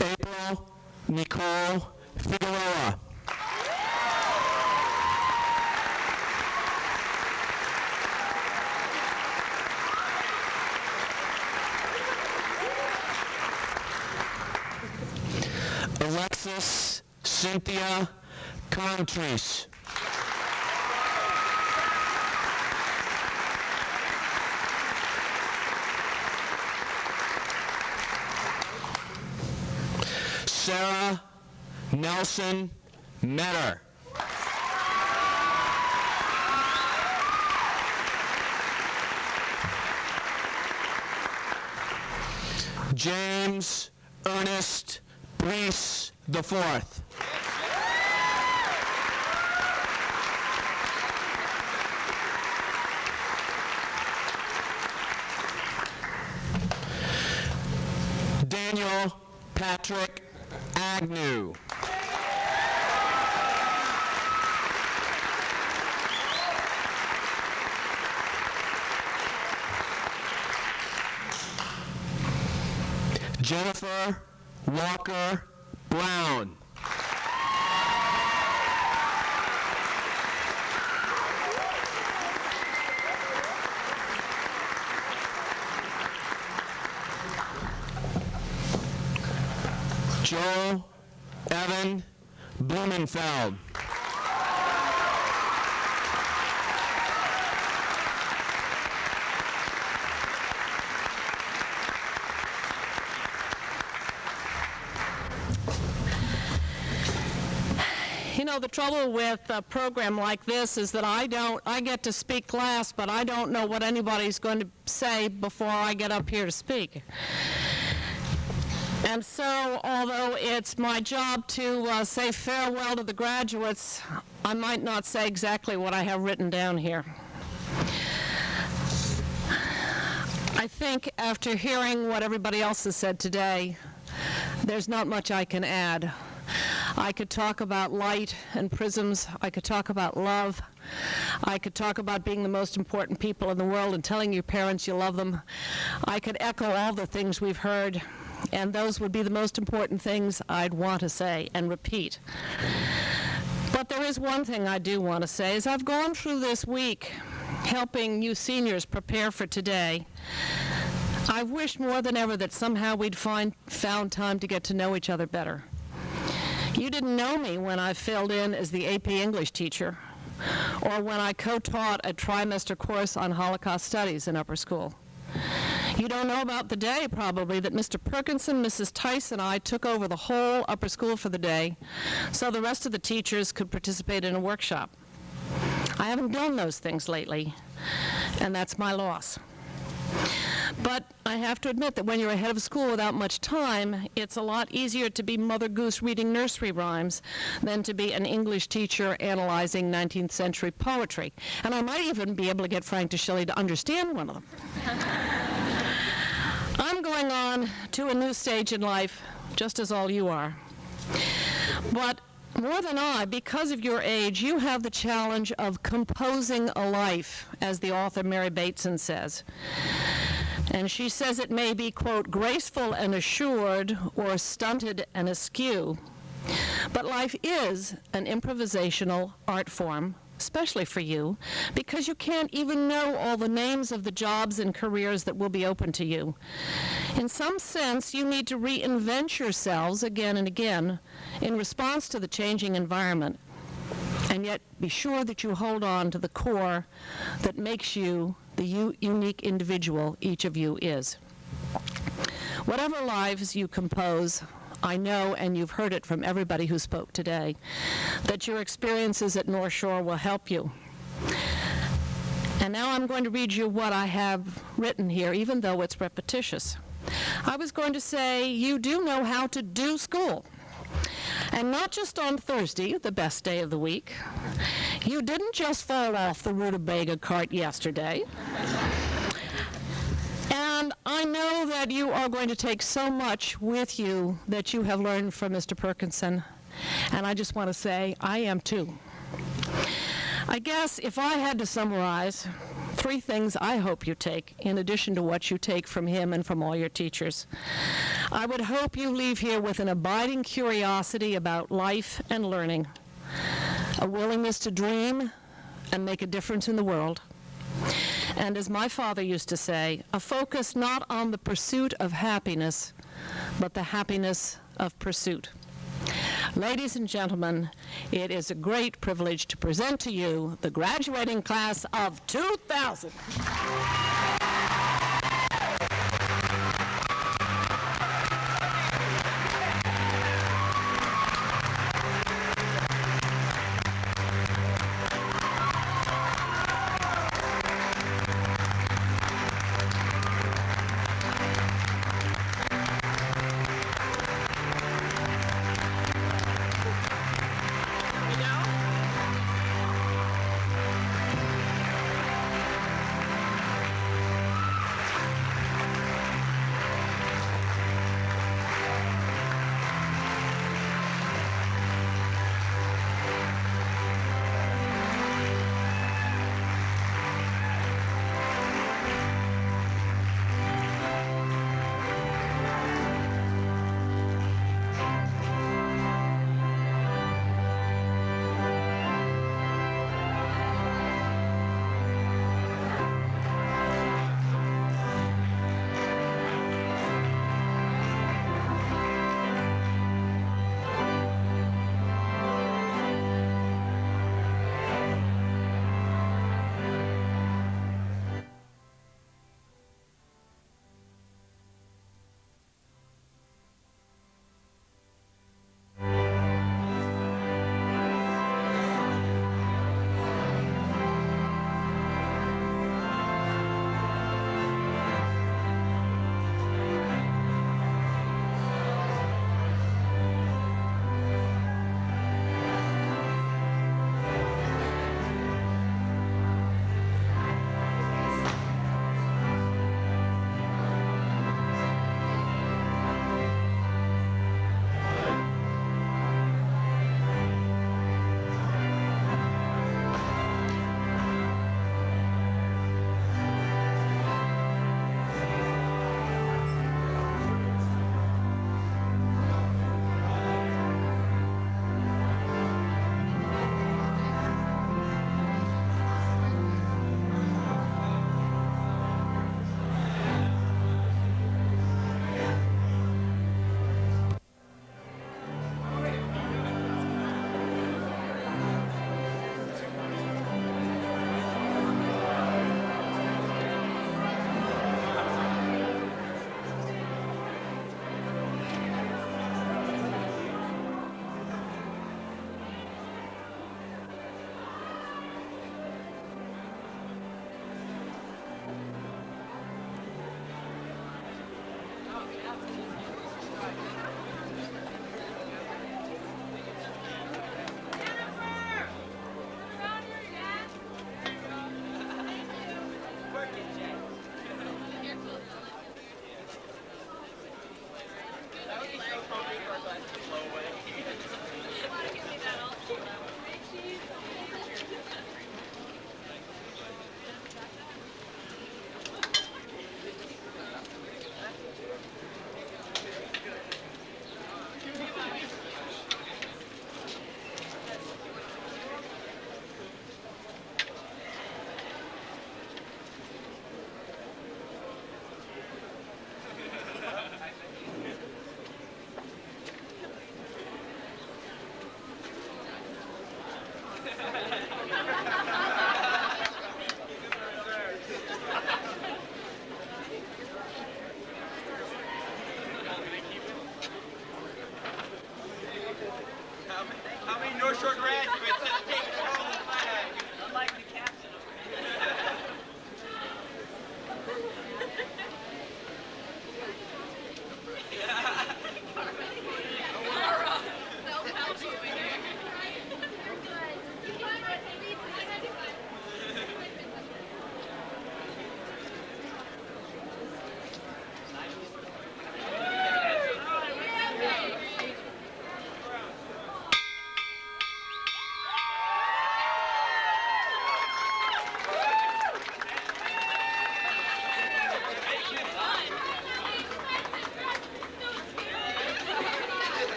April Nicole Figueroa. Alexis Cynthia Contreras. Sarah Nelson Metter. James Ernest Brees IV. Daniel Patrick Agnew. Jennifer Walker Brown. Joel Evan Blumenfeld. You know, the trouble with a program like this is that I get to speak last, but I don't know what anybody's going to say before I get up here to speak. And so, although it's my job to say farewell to the graduates, I might not say exactly what I have written down here. I think after hearing what everybody else has said today, there's not much I can add. I could talk about light and prisms. I could talk about love. I could talk about being the most important people in the world and telling your parents you love them. I could echo all the things we've heard, and those would be the most important things I'd want to say and repeat. But there is one thing I do want to say. As I've gone through this week helping you seniors prepare for today, I've wished more than ever that somehow we'd found time to get to know each other better. You didn't know me when I filled in as the AP English teacher, or when I co-taught a trimester course on Holocaust studies in upper school. You don't know about the day, probably, that Mr. Perkinson, Mrs. Tice, and I took over the whole upper school for the day so the rest of the teachers could participate in a workshop. I haven't done those things lately, and that's my loss. But I have to admit that when you're ahead of school without much time, it's a lot easier to be Mother Goose reading nursery rhymes than to be an English teacher analyzing 19th century poetry. And I might even be able to get Frank DeShilley to understand one of them. I'm going on to a new stage in life, just as all you are. But more than I, because of your age, you have the challenge of composing a life, as the author Mary Bateson says. And she says it may be, quote, graceful and assured or stunted and askew. But life is an improvisational art form, especially for you, because you can't even know all the names of the jobs and careers that will be open to you. In some sense, you need to reinvent yourselves again and again in response to the changing environment. And and yet be sure that you hold on to the core that makes you the unique individual each of you is. Whatever lives you compose, I know, and you've heard it from everybody who spoke today, that your experiences at North Shore will help you. And now I'm going to read you what I have written here, even though it's repetitious. I was going to say, you do know how to do school. And not just on Thursday, the best day of the week. You didn't just fall off the rutabaga cart yesterday. And I know that you are going to take so much with you that you have learned from Mr. Perkinson. And I just want to say, I am too. I guess if I had to summarize 3 things I hope you take, in addition to what you take from him and from all your teachers, I would hope you leave here with an abiding curiosity about life and learning, a willingness to dream and make a difference in the world, and as my father used to say, a focus not on the pursuit of happiness, but the happiness of pursuit. Ladies and gentlemen, it is a great privilege to present to you the graduating class of 2000.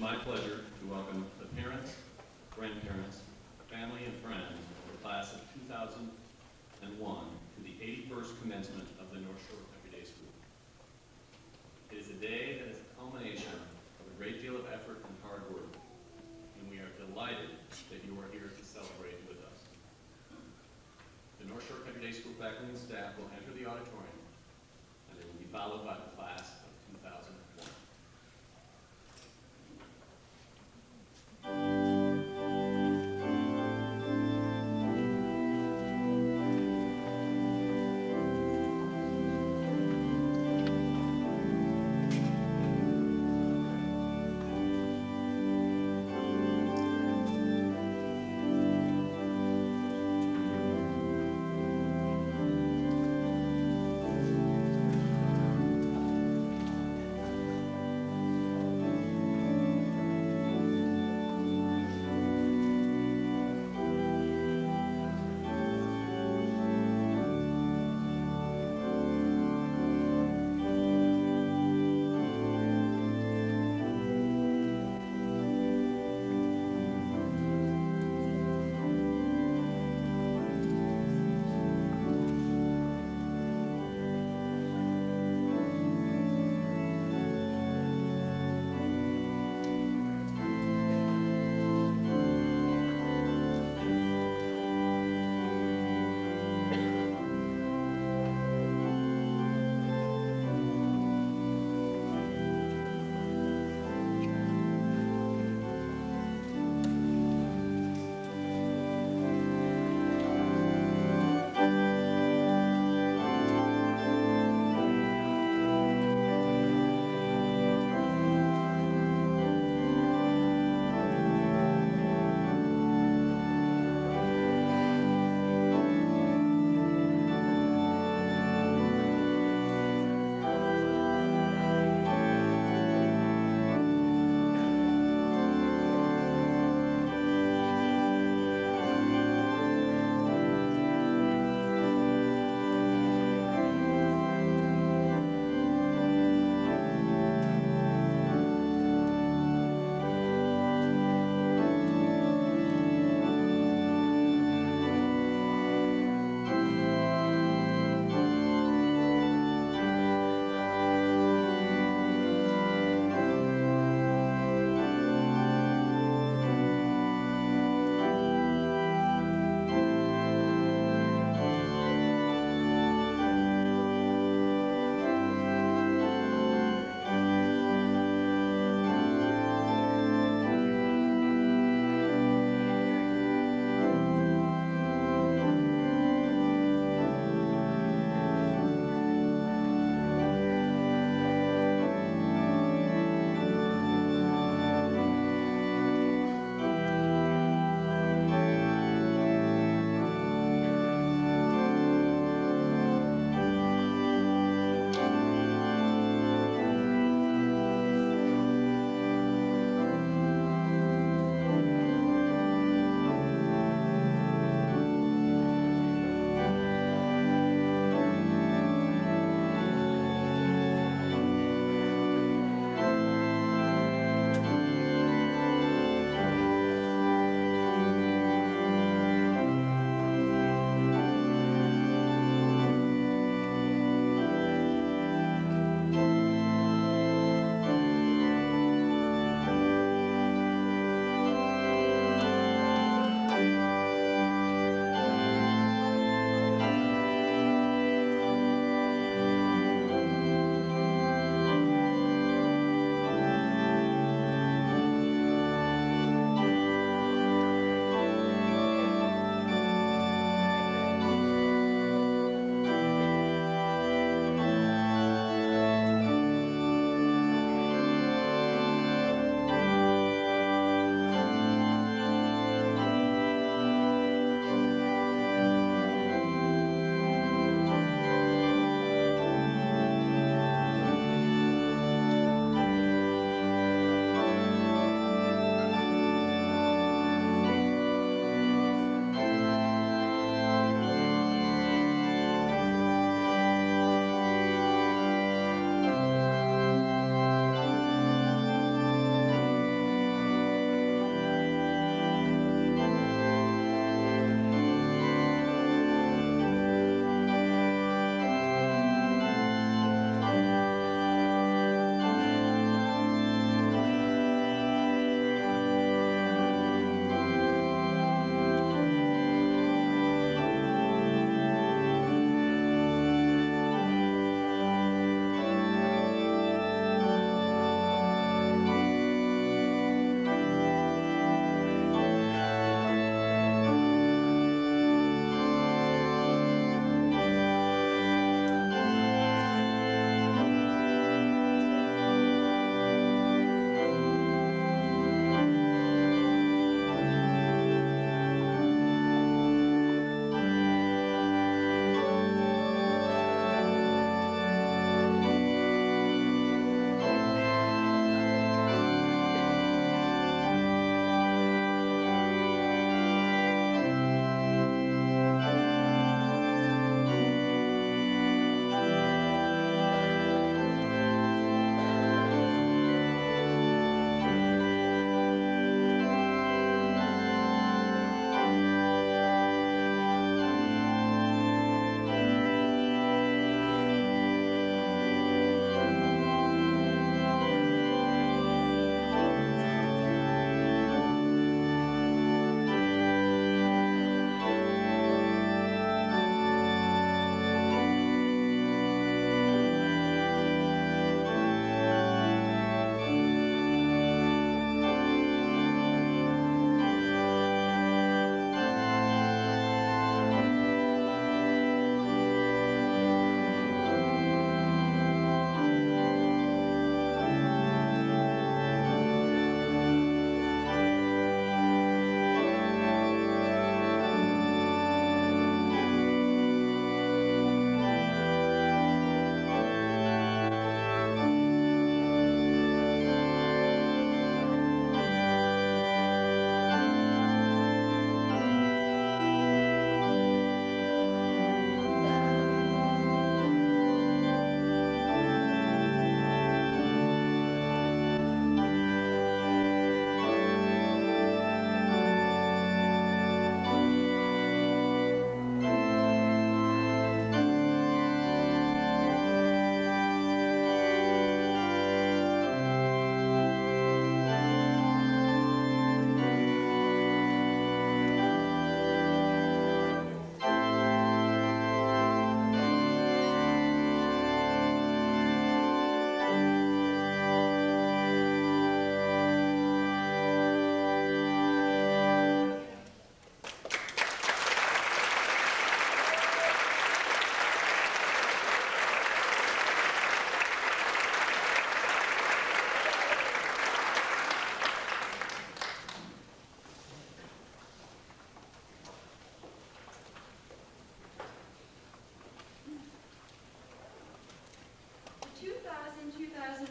my pleasure to welcome the parents, grandparents, family, and friends of the class of 2001 to the 81st commencement of the North Shore Country Day School. It is a day that is a culmination of a great deal of effort and hard work, and we are delighted that you are here to celebrate with us. The North Shore Country Day School faculty and staff will enter the auditorium, and they will be followed by the class of 2001.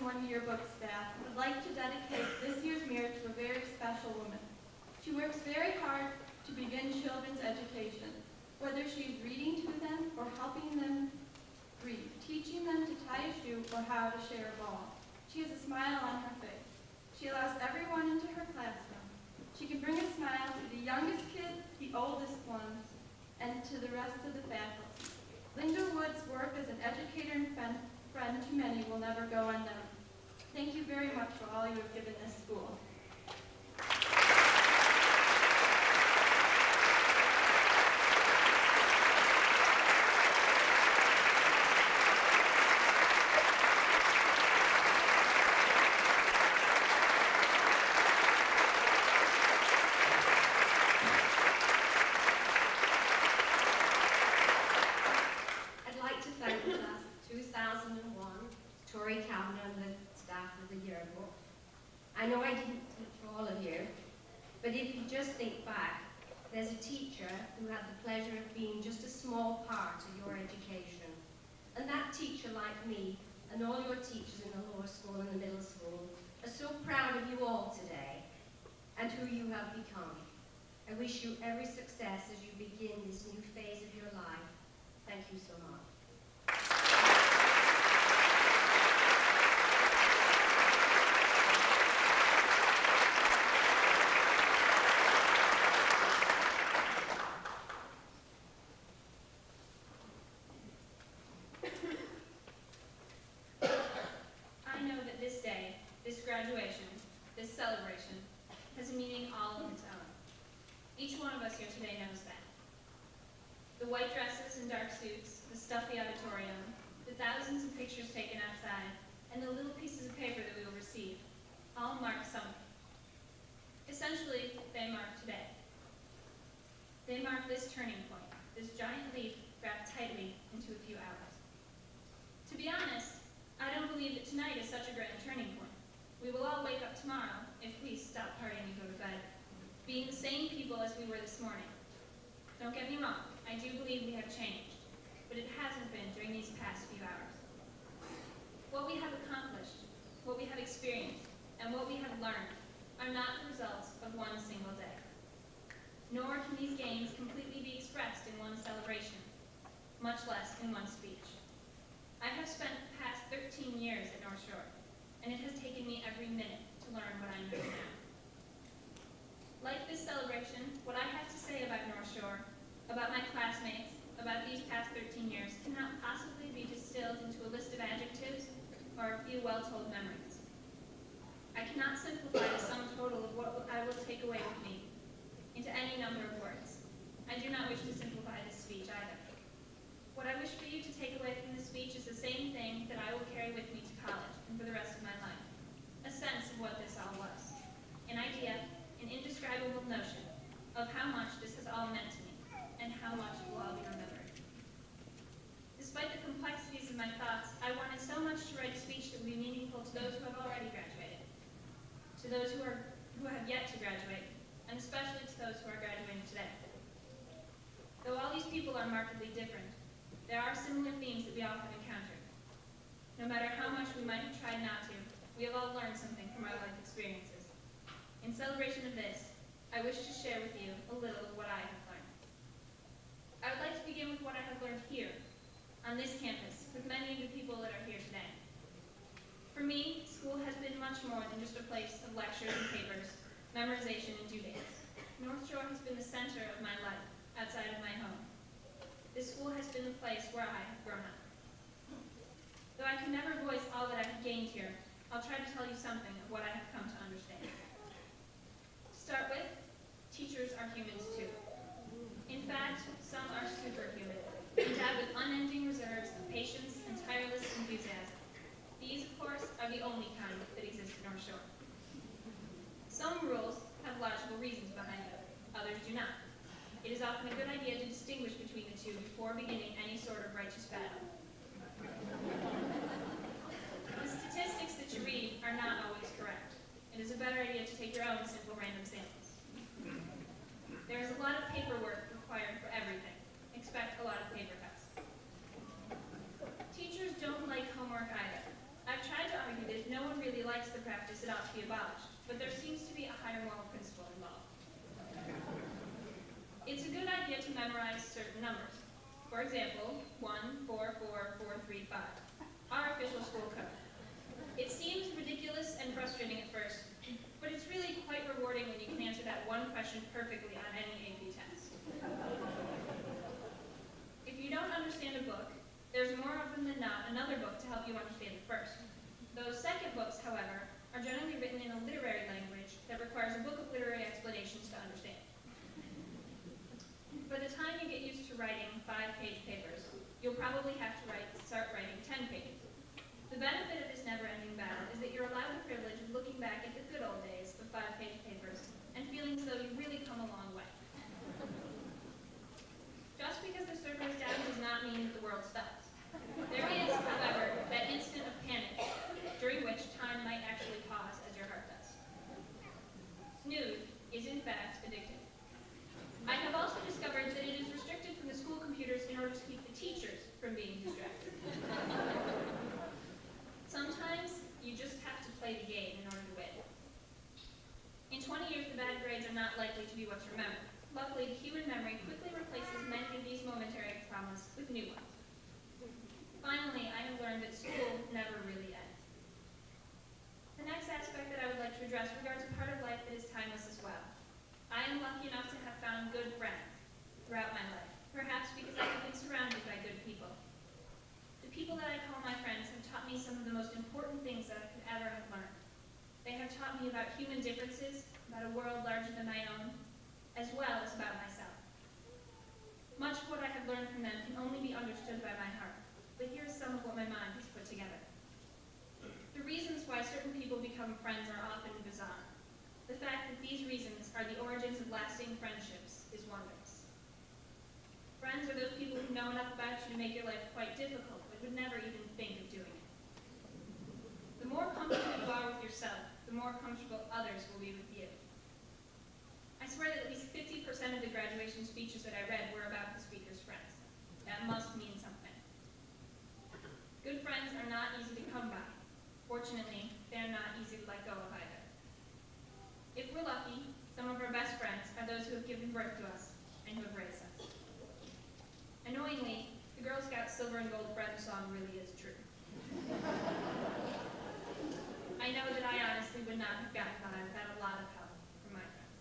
2021 yearbook staff would like to dedicate this year's mirror to a very special woman. She works very hard to begin children's education, whether she's reading to them or helping them read, teaching them to tie a shoe or how to share a ball. She has a smile on her face. She allows everyone into her classroom. She can bring a smile to the youngest kids, the oldest ones, and to the rest of the faculty. Linda Wood's work as an educator and friend to many will never go unknown. Thank you very much for all you have given this school. I know I didn't teach all of you, but if you just think back, there's a teacher who had the pleasure of being just a small part of your education. And that teacher, like me, and all your teachers in the lower school and the middle school, are so proud of you all today and who you have become. I wish you every success as you begin this new phase of your life. Thank you so much. Graduation, this celebration, has a meaning all of its own. Each one of us here today knows that. The white dresses and dark suits, the stuffy auditorium, the thousands of pictures taken outside, and the little pieces of paper that we will receive, all mark something. Essentially, they mark today. They mark this turning point, this giant leap wrapped tightly into a few hours. To be honest, I don't believe that tonight is such a grand turning point. We will all wake up tomorrow, if we stop partying and go to bed, being the same people as we were this morning. Don't get me wrong, I do believe we have changed, but it hasn't been during these past few hours. What we have accomplished, what we have experienced, and what we have learned are not the results of one single day. Nor can these gains completely be expressed in one celebration, much less in one speech. I have spent the past 13 years at North Shore, and it has taken me every minute to learn what I know now. Like this celebration, what I have to say about North Shore, about my classmates, about these past 13 years, cannot possibly be distilled into a list of adjectives or a few well-told memories. I cannot simplify the sum total of what I will take away with me into any number of words. I do not wish to simplify this speech either. What I wish for you to take away from this speech is the same thing that I will carry with me to college and for the rest of my life. A sense of what this all was. An idea, an indescribable notion of how much this has all meant to me and how much it will all be remembered. Despite the complexities of my thoughts, I wanted so much to write a speech that would be meaningful to those who have already graduated, to those who have yet to graduate, and especially to those who are graduating today. Though all these people are markedly different, there are similar themes that we all have encountered. No matter how much we might have tried not to, we have all learned something from our life experiences. In celebration of this, I wish to share with you a little of what I have learned. I would like to begin with what I have learned here, on this campus, with many of the people that are here today. For me, school has been much more than just a place of lectures and papers, memorization and due dates. North Shore has been the center of my life, outside of my home. This school has been the place where I have grown up. Though I can never voice all that I have gained here, I'll try to tell you something of what I have come to understand. To start with, teachers are humans too. In fact, some are superhuman, endowed with unending reserves of patience and tireless enthusiasm. These, of course, are the only kind that exist at North Shore. Some rules have logical reasons behind them, others do not. It is often a good idea to distinguish between the two before beginning any sort of righteous battle. The statistics that you read are not always correct. It is a better idea to take your own simple random samples. There is a lot of paperwork required for everything. Expect a lot of paper cuts. Teachers don't like homework either. I've tried to argue there's no certain numbers. For example, 144435, our official school code. It seems ridiculous and frustrating at first, but it's really quite rewarding when you can answer that one question perfectly on any AP test. If you don't understand a book, there's more often than not another book to help you understand it first. Those second books, however, are generally written in a literary language that requires a book of literary explanations to understand. By the time you get used to writing 5-page papers, you'll probably have to start writing 10 pages. The benefit of this never-ending battle is that you're allowed the privilege of looking back at the good old days of 5-page papers and feeling as though you've really come a long way. Just because the server is down does not mean that the world stops. There is, however, that instant of panic during which time might actually pause as your heart does. Snooze is in fact addictive. I have also discovered that it is restricted from the school computers in order to keep the teachers from being distracted. Sometimes you just have to play the game in order to win. In 20 years, the bad grades are not likely to be what's remembered. Luckily, the human memory quickly replaces many of these momentary traumas with new ones. Finally, I have learned that school never really ends. The next aspect that I would like to address regards a part of life that is timeless as well. I am lucky enough to have found good friends throughout my life, perhaps because I have been surrounded by good people. The people that I call my friends have taught me some of the most important things that I could ever have learned. They have taught me about human differences, about a world larger than my own, as well as about myself. Much of what I have learned from them can only be understood by my heart, but here's some of what my mind has put together. The reasons why certain people become friends are often bizarre. The fact that these reasons are the origins of lasting friendships is wondrous. Friends are those people who know enough about you to make your life quite difficult, but would never even think of doing it. The more comfortable you are with yourself, the more comfortable others will be with you. I swear that at least 50% of the graduation speeches that I read were about the speaker's friends. That must mean something. Good friends are not easy to come by. Fortunately, they're not easy to let go of either. If we're lucky, some of our best friends are those who have given birth to us and who have raised us. Annoyingly, the Girl Scout Silver and Gold Friend song really is true. I know that I honestly would not have gotten by without a lot of help from my friends.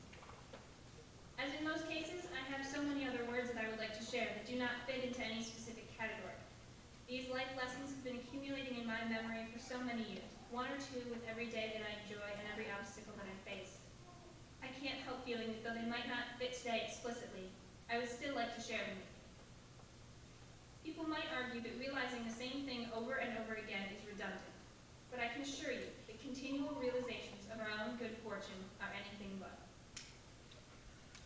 As in most cases, I have so many other words that I would like to share that do not fit into any specific category. These life lessons have been accumulating in my memory for so many years, one or two with every day that I enjoy and every obstacle that I face. I can't help feeling that though they might not fit today explicitly, I would still like to share them with you. People might argue that realizing the same thing over and over again is redundant, but I can assure you that continual realizations of our own good fortune are anything but.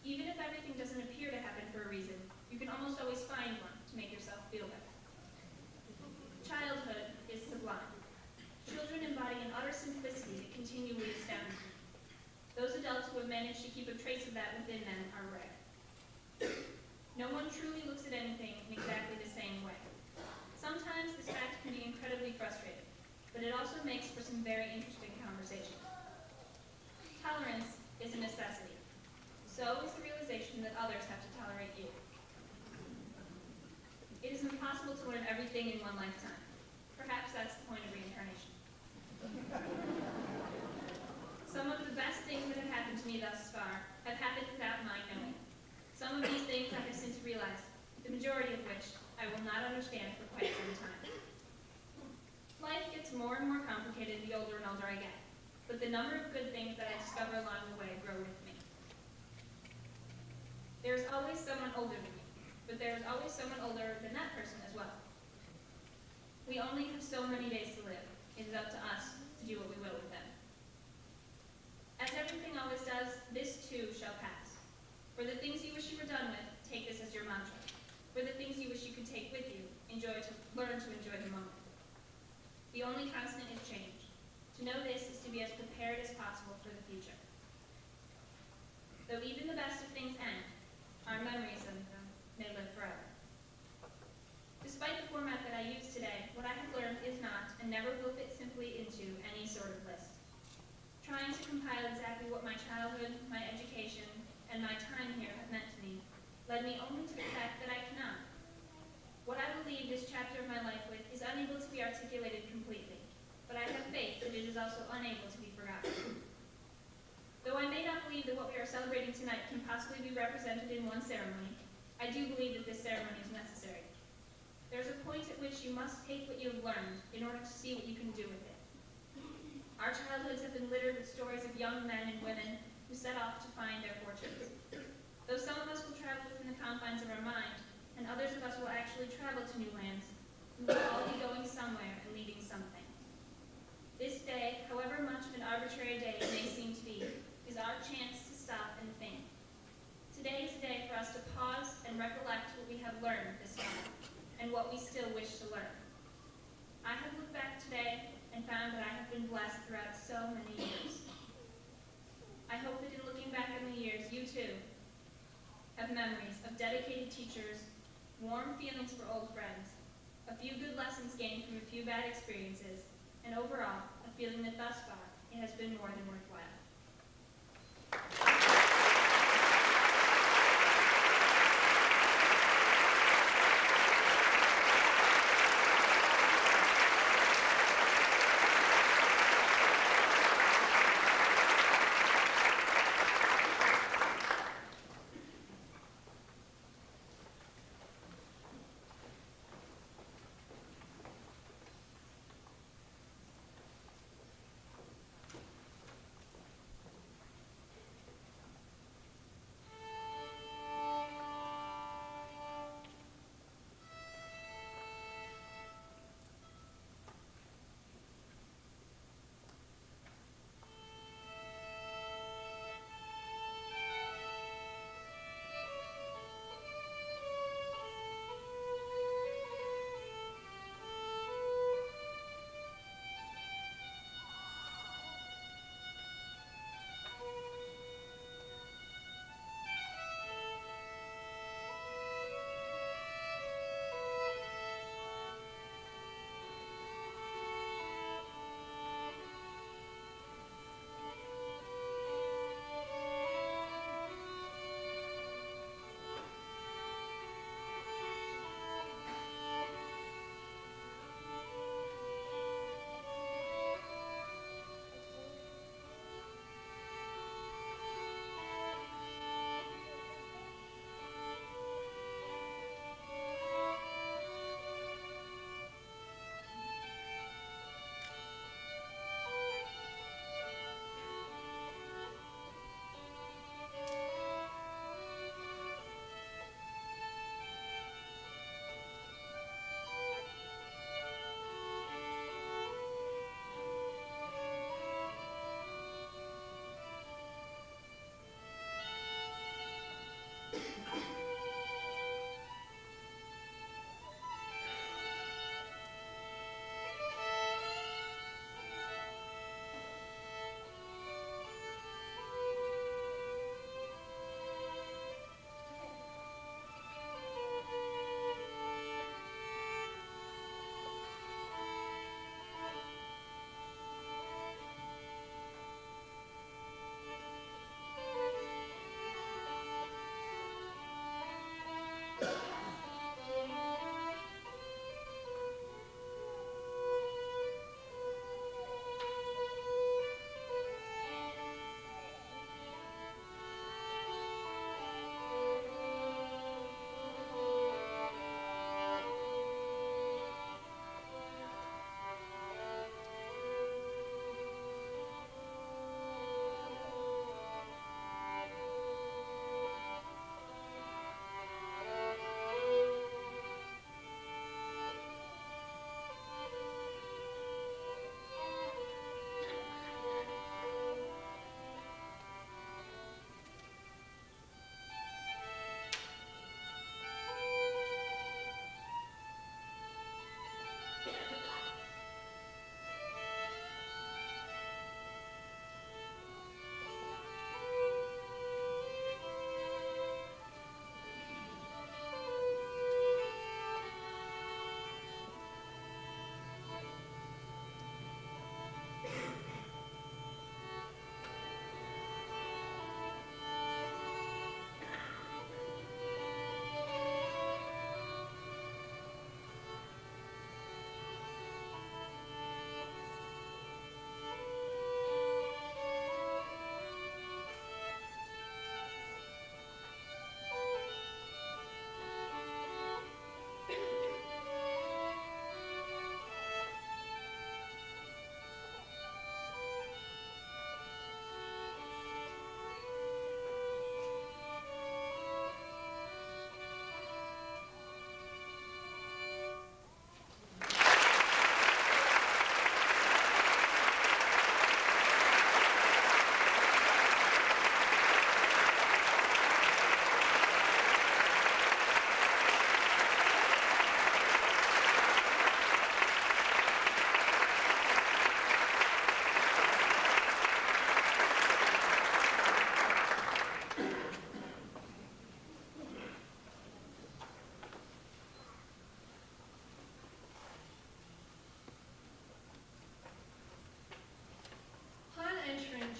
Even if everything doesn't appear to happen for a reason, you can almost always find one to make yourself feel better. Childhood is sublime. Children embody an utter simplicity that continually astounds me. Those adults who have managed to keep a trace of that within them are rare. No one truly looks at anything in exactly the same way. Sometimes this fact can be incredibly frustrating, but it also makes for some very interesting conversation. Tolerance is a necessity. So is the realization that others have to tolerate you. It is impossible to learn everything in one lifetime. Perhaps that's the point of reincarnation. Some of the best things that have happened to me thus far have happened without my knowing. Some of these things I have since realized, the majority of which I will not understand for quite some time. Life gets more and more complicated the older and older I get, but the number of good things that I discover along the way grow with me. There's always someone older than me, but there's always someone older than that person as well. We only have so many days to live. It is up to us to do what we will with them. As everything always does, this too shall pass. For the things you wish you were done with, take this as your mantra. For the things you wish you could take with you, learn to enjoy the moment. The only constant is change. To know this is to be as prepared as possible for the future. Though even the best of things end, our memories of them may live forever. Despite the format that I use today, what I have learned is not and never will fit simply into any sort of list. Trying to compile exactly what my childhood, my education, and my time here have meant to me led me only to the fact that I ceremony is necessary. There's a point at which you must take what you have learned in order to see what you can do with it. Our childhoods have been littered with stories of young men and women who set off to find their fortunes. Though some of us will travel within the confines of our mind, and others of us will actually travel to new lands, we will all be going somewhere and leaving something. This day, however much of an arbitrary day it may seem to be, is our chance to stop and think. Today is a day for us to pause and recollect what we have learned this summer, and what we still wish to learn. I have looked back today and found that I have been blessed throughout so many years. I hope that in looking back on the years, you too have memories of dedicated teachers, warm feelings for old friends, a few good lessons gained from a few bad experiences, and overall, a feeling that thus far, it has been more than worthwhile.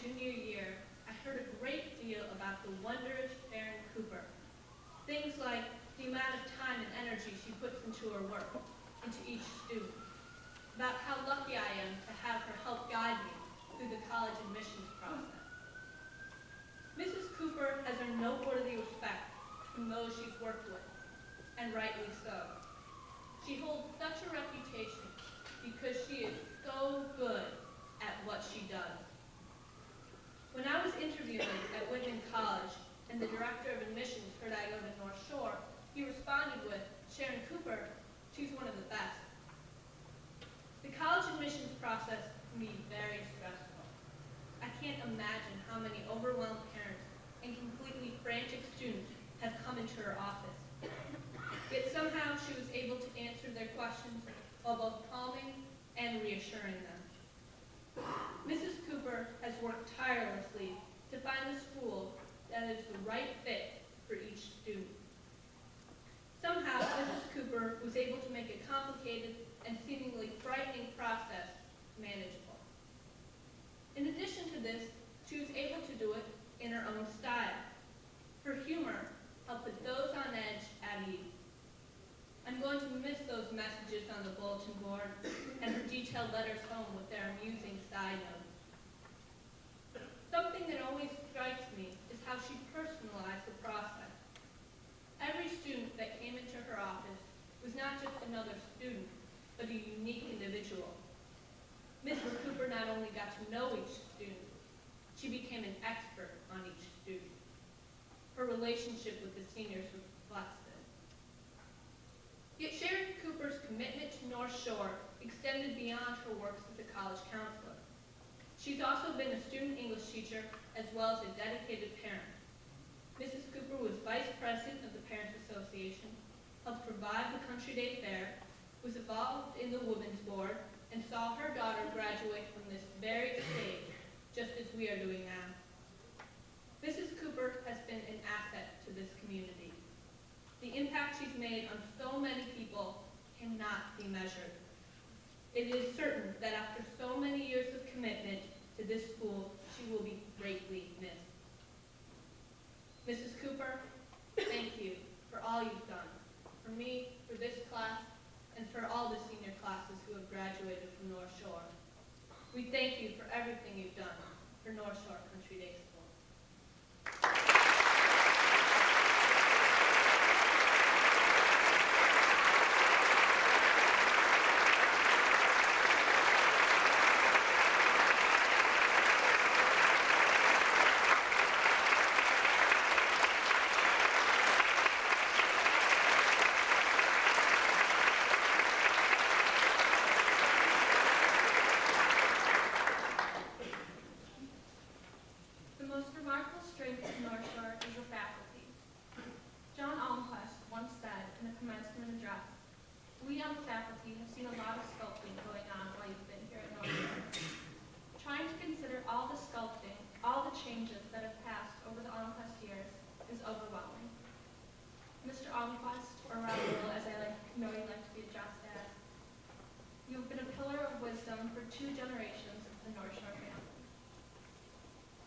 junior year, I heard a great deal about the wondrous Sharon Cooper. Things like the amount of time and energy she puts into her work, into each student. About how lucky I am to have her help guide me through the college admissions process. Mrs. Cooper has earned noteworthy respect from those she's worked with, and rightly so. She holds such a reputation because she is so good at what she does. When I was interviewing at Whitman College and the director of admissions heard I go to North Shore, he responded with, "Sharon Cooper, she's one of the best." The college admissions process can be very stressful. I can't imagine how many overwhelmed parents and completely frantic students have come into her office. Yet somehow she was able to answer their questions while both calming and reassuring them. Mrs. Cooper has worked tirelessly to find the school that is the right fit for each student. Somehow, Mrs. Cooper was able to make a complicated and seemingly frightening process manageable. In addition to this, she was able to do it in her own style. Her humor helped put those on edge at ease. I'm going to miss those messages on the bulletin board and her detailed letters home with their amusing side notes. Something that always strikes me is how she personalized the process. Every student that came into her office was not just another student, but a unique individual. Mrs. Cooper not only got to know each student, she became an expert on each student. Her relationship with the seniors reflects this. Yet Sharon Cooper's commitment to North Shore extended beyond her works as a college counselor. She's also been a student English teacher as well as a dedicated parent. Mrs. Cooper was vice president of the Parents Association, helped provide the Country Day Fair, was involved in the Women's Board, and saw her daughter graduate from this very stage, just as we are doing now. Mrs. Cooper has been an asset to this community. The impact she's made on so many people cannot be measured. It is certain that after so many years of commitment to this school, she will be greatly missed. Mrs. Cooper, thank you for all you've done, for me, for this class, and for all the senior classes who have graduated from North Shore. We thank you for everything you've done for North Shore Country Day School. The most remarkable strength of North Shore is the faculty. John Almquist once said in a commencement address, "We on the faculty have seen a lot of sculpting going on while you've been here at North Shore. Trying to consider all the sculpting, all the changes that have passed over the Almquist years is overwhelming." Mr. Almquist, or Raoul, as I know you like to be addressed as, you have been a pillar of wisdom for 2 generations of the North Shore family.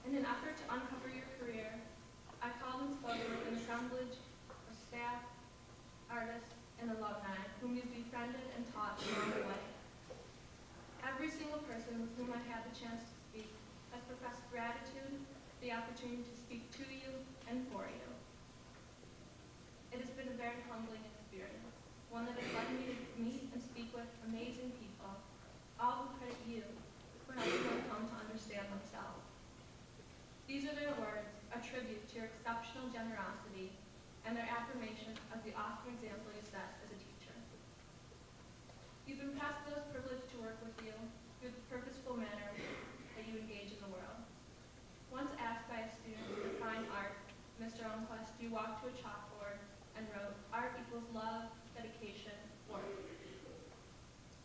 In an effort to uncover your career, I called and spoke with an assemblage of staff, artists, and alumni whom you've befriended and taught along the way. Every single person with whom I had the chance to speak has professed gratitude for the opportunity to speak to you and for you. It has been a very humbling experience, one that has led me to meet and speak with amazing people, all who credit you for helping them come to understand themselves. These are their words, a tribute to your exceptional generosity and their affirmation of the awesome example you set as a teacher. You've impressed those privileged to work with you through the purposeful manner that you engage in the world. Once asked by a student to define art, Mr. Almquist, you walked to a chalkboard and wrote, "Art equals love, dedication, work."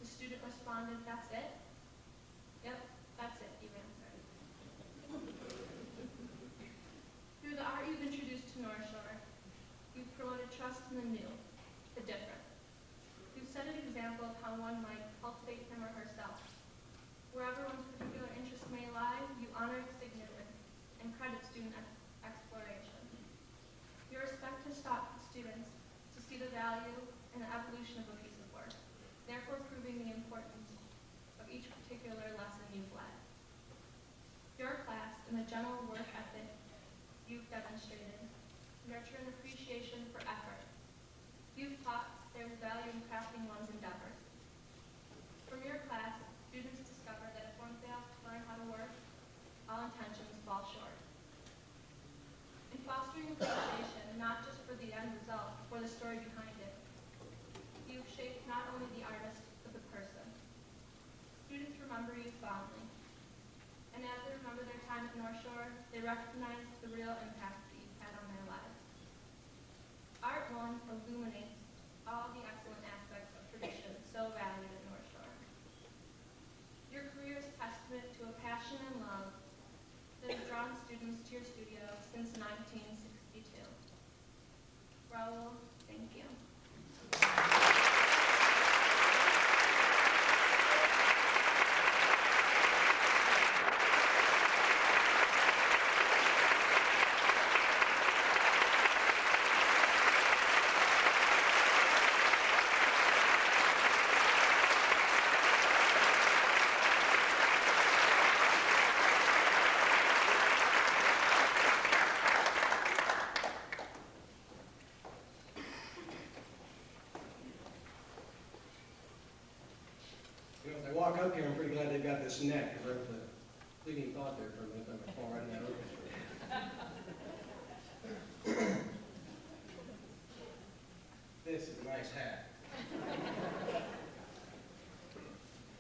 The student responded, "That's it?" "Yep, that's it," you answered. Through the art you've introduced to North Shore, you've promoted trust in the new, the different. You've set an example of how one might cultivate him or herself. Wherever one's particular interest may lie, you honor its significance particular lesson you've led. Your class and the general work ethic you've demonstrated nurture an appreciation for effort. You've taught there's value in crafting one's endeavors. From your class, students discover that if one fails to learn how to work, all intentions fall short. In fostering appreciation, not just for the end result, but for the story behind it, you've shaped not only the artist, but the person. Students remember you fondly, and as they remember their time at North Shore, they recognize the real impact that you've had on their lives. Art One illuminates all the excellent aspects of tradition so valued at North Shore. Your career is testament to a passion and love that has drawn students to your studio since 1962. Raul, thank you. You know, as I walk up here, I'm pretty glad they've got this net, because that's a fleeting thought there for a minute, I'm going to fall right in that orchestra. This is a nice hat.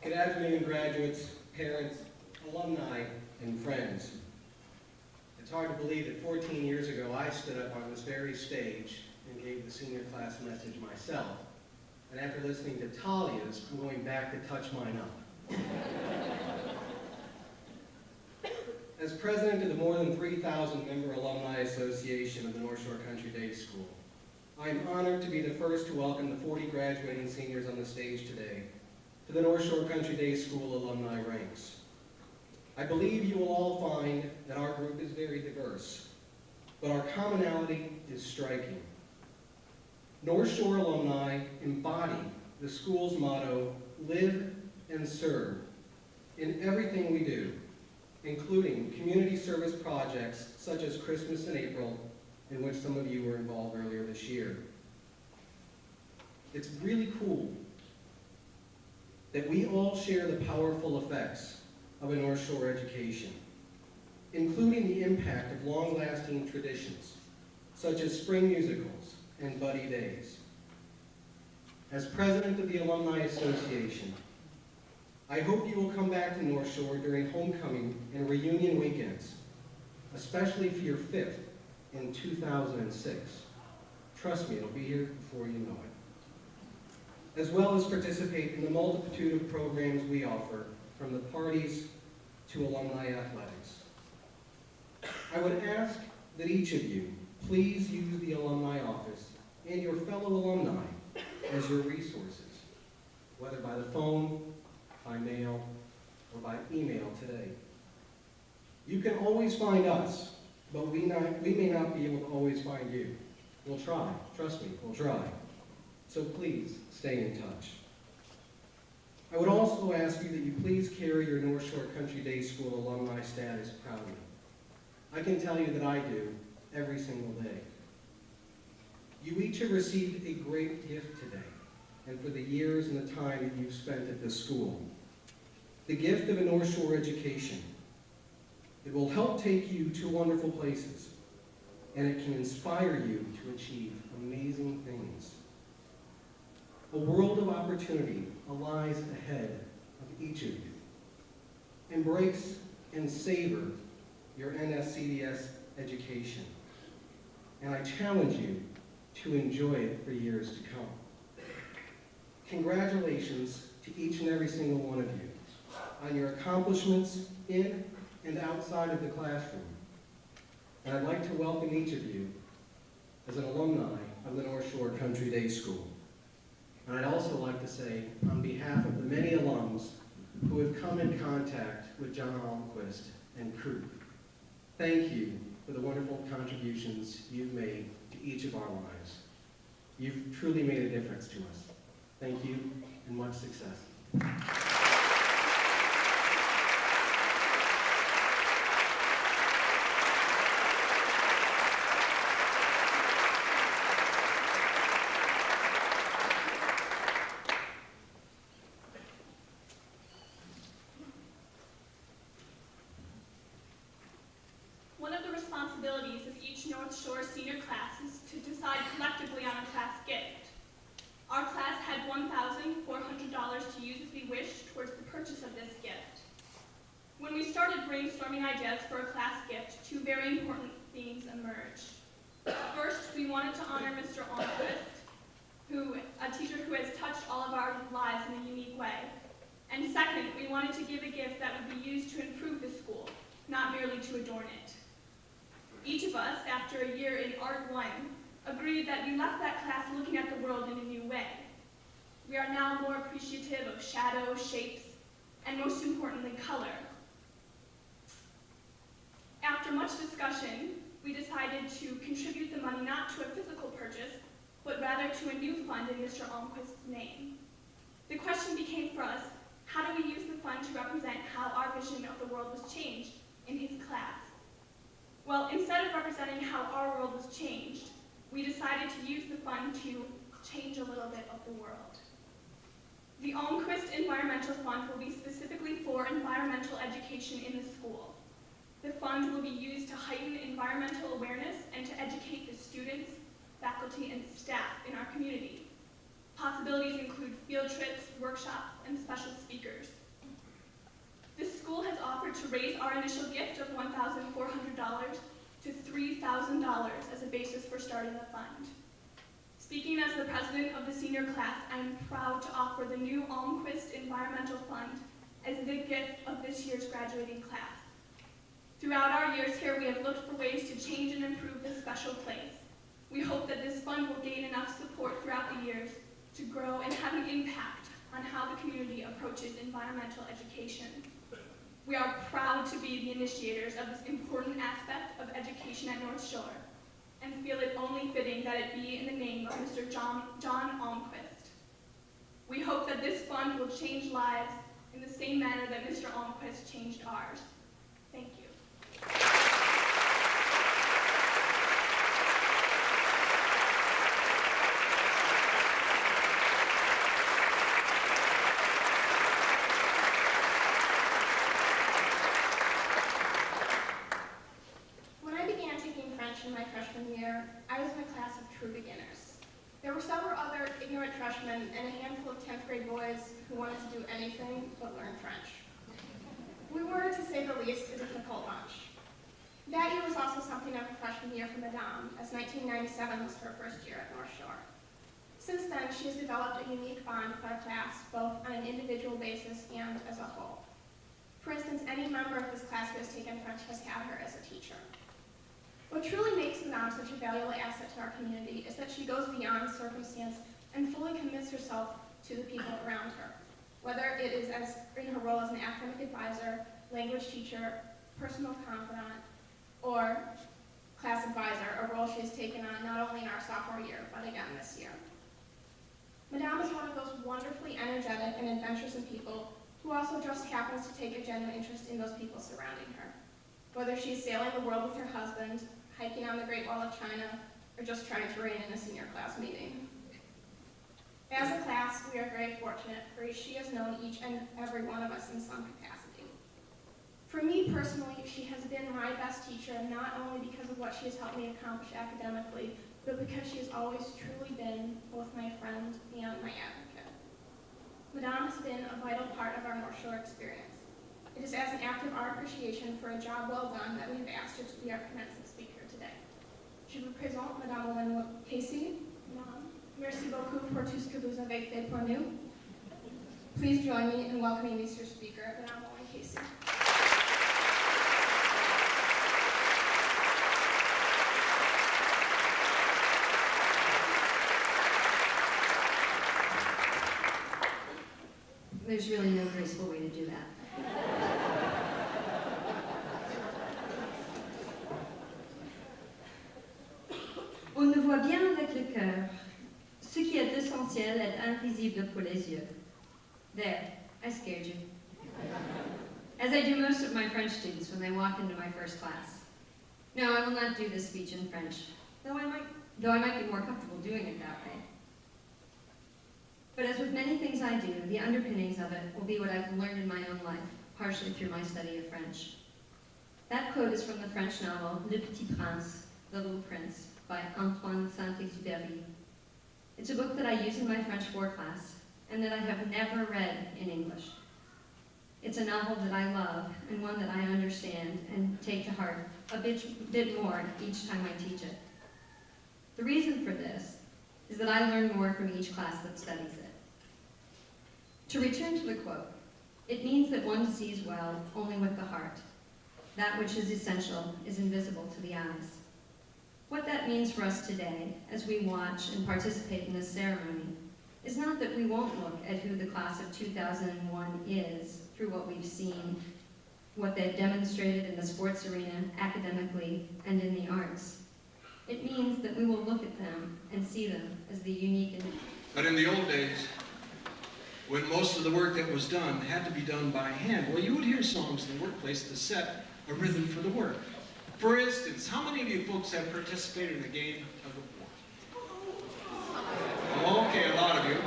Good afternoon, graduates, parents, alumni, and friends. It's hard to believe that 14 years ago I stood up on this very stage and gave the senior class message myself. And after listening to Talia's, I'm going back to touch mine up. As president of the more than 3,000 member Alumni Association of the North Shore Country Day School, I am honored to be the first to welcome the 40 graduating seniors on the stage today to the North Shore Country Day School alumni ranks. I believe you will all find that our group is very diverse, but our commonality is striking. North Shore alumni embody the school's motto, live and serve, in everything we do, including community service projects such as Christmas in April, in which some of you were involved earlier this year. It's really cool that we all share the powerful effects of a North Shore education, including the impact of long-lasting traditions, such as spring musicals and buddy days. As president of the Alumni Association, I hope you will come back to North Shore during homecoming and reunion weekends, especially for your 5th in 2006. Trust me, it'll be here before you know it. As well as participate in the multitude of programs we offer, from the parties to alumni athletics. I would ask that each of you please use the alumni office and your fellow alumni as your resources, whether by the phone, by mail, or by email today. You can always find us, but we may not be able to always find you. We'll try. Trust me, we'll try. So please, stay in touch. I would also ask you that you please carry your North Shore Country Day School alumni status proudly. I can tell you that I do every single day. You each have received a great gift today, and for the years and the time that you've spent at this school. The gift of a North Shore education. It will help take you to wonderful places, and it can inspire you to achieve amazing things. A world of opportunity lies ahead of each of you. Embrace and savor your NSCDS education, and I challenge you to enjoy it for years to come. Congratulations to each and every single one of you on your accomplishments in and outside of the classroom. And I'd like to welcome each of you as an alumni of the North Shore Country Day School. And I'd also like to say, on behalf of the many alums who have come in contact with John Almquist and crew, thank you for the wonderful contributions you've made to each of our lives. You've truly made a difference to us. Thank you, and much success. brainstorming ideas for a class gift, two very important themes emerged. First, we wanted to honor Mr. Almquist, a teacher who has touched all of our lives in a unique way. And second, we wanted to give a gift that would be used to improve the school, not merely to adorn it. Each of us, after a year in Art 1, agreed that we left that class looking at the world in a new way. We are now more appreciative of shadow, shapes, and most importantly, color. After much discussion, we decided to contribute the money not to a physical purchase, but rather to a new fund in Mr. Almquist's name. The question became for us, how do we use the fund to represent how our vision of the world was changed in his class? Well, instead of representing how our world was changed, we decided to use the fund to change a little bit of the world. The Almquist Environmental Fund will be specifically for environmental education in the school. The fund will be used to heighten environmental awareness and to educate the students, faculty, and staff in our community. Possibilities include field trips, workshops, and special speakers. The school has offered to raise our initial gift of $1,400 to $3,000 as a basis for starting the fund. Speaking as the president of the senior class, I am proud to offer the new Almquist Environmental Fund as the gift of this year's graduating class. Throughout our years here, we have looked for ways to change and improve this special place. We hope that this fund will gain enough support throughout the years to grow and have an impact on how the community approaches environmental education. We are proud to be the initiators of this important aspect of education at North Shore, and feel it only fitting that it be in the name of Mr. John Almquist. We hope that this fund will change lives in the same manner that Mr. Almquist changed ours. Thank you. When I began taking French in my freshman year, I was in a class of true beginners. There were several other ignorant freshmen and a handful of 10th grade boys who wanted to do anything but learn French. We were, to say the least, a difficult bunch. That year was also something of a freshman year for Madame, as 1997 was her first year at North Shore. Since then, she has developed a unique bond with our class, both on an individual basis and as a whole. For instance, any member of this class who has taken French has had her as a teacher. What truly makes Madame such a valuable asset to our community is that she goes beyond circumstance and fully commits herself to the people around her, whether it is as in her role as an academic advisor, language teacher, personal confidant, or class advisor, a role she has taken on not only in our sophomore year, but again this year. Madame is one of those wonderfully energetic and adventuresome people who also just happens to take a genuine interest in those people surrounding her. Whether she's sailing the world with her husband, hiking on the Great Wall of China, or just trying to rein in a senior class meeting. As a class, we are very fortunate, for she has known each and every one of us in some capacity. For me personally, she has been my best teacher, not only because of what she has helped me accomplish academically, but because she has always truly been both my friend and my advocate. Madame has been a vital part of our North Shore experience. It is as an act of our appreciation for a job well done that we've asked her to be our commencement speaker today. Je vous présente Madame Owen Casey. Merci beaucoup pour tout ce que vous avez fait pour nous. Please join me in welcoming Mr. Speaker, Madame Owen Casey. There's really no graceful way to do that. On ne voit bien avec le cœur. Ce qui est essentiel est invisible pour les yeux. There, I scared you. As I do most of my French students when they walk into my first class. No, I will not do this speech in French, though I might be more comfortable doing it that way. But as with many things I do, the underpinnings of it will be what I've learned in my own life, partially through my study of French. That quote is from the French novel Le Petit Prince, The Little Prince, by Antoine Saint-Exupéry. It's a book that I use in my French 4 class, and that I have never read in English. It's a novel that I love and one that I understand and take to heart a bit more each time I teach it. The reason for this is that I learn more from each class that studies it. To return to the quote, it means that one sees well only with the heart. That which is essential is invisible to the eyes. What that means for us today, as we watch and participate in this ceremony, is not that we won't look at who the class of 2001 is through what we've seen, what they've demonstrated in the sports arena, academically, and in the arts. It means that we will look at them and see them as the unique and... But in the old days, when most of the work that was done had to be done by hand, well, you would hear songs in the workplace to set a rhythm for the work. For instance, how many of you folks have participated in a game of war? Okay, a lot of you.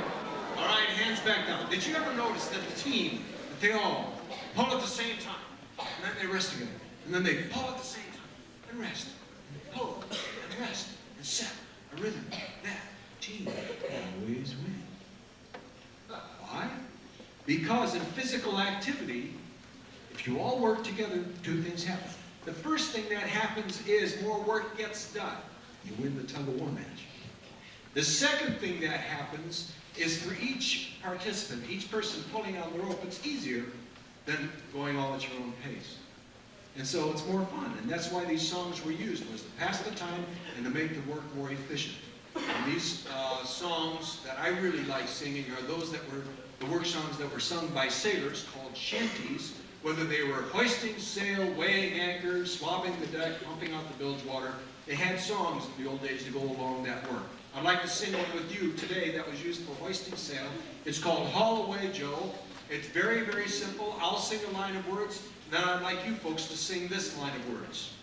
All right, hands back down. Did you ever notice that the team, that they all pull at the same time, and then they rest together, and then they pull at the same time, and rest, and pull, and rest, and set a rhythm that team always wins. Why? Because in physical activity, if you all work together, two things happen. The first thing that happens is more work gets done. You win the tug-of-war match. The second thing that happens is for each participant, each person pulling on the rope, it's easier than going all at your own pace. And so it's more fun, and that's why these songs were used, was to pass the time and to make the work more efficient. And these songs that I really like singing are those that were the work songs that were sung by sailors called shanties, whether they were hoisting sail, weighing anchor, swabbing the deck, pumping out the bilge water. They had songs in the old days to go along that work. I'd like to sing one with you today that was used for hoisting sail. It's called Haul Away, Joe. It's very, very simple. I'll sing a line of words, and then I'd like you folks to sing this line of words.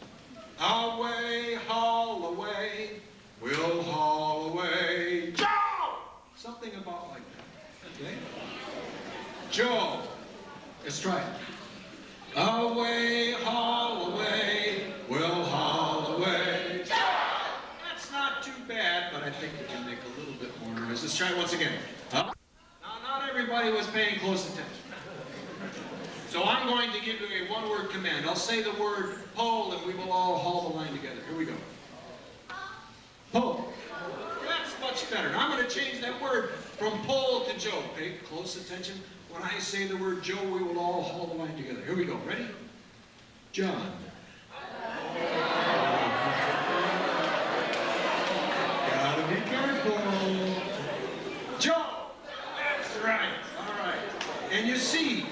Away, haul away, we'll haul away, Joe! Something about like that, okay? Joe, let's try it. Away, haul away, we'll haul away, Joe! That's not too bad, but I think we can make a little bit more noise. Let's try it once again. Now, not everybody was paying close attention. So I'm going to give you a one-word command. I'll say the word pull, and we will all haul the line together. Here we go. Pull. That's much better. Now I'm going to change that word from pull to Joe. Pay close attention. When I say the word Joe, we will all haul the line together. Here we go. Ready? John. Gotta be careful. Joe. That's right. All right. And you see,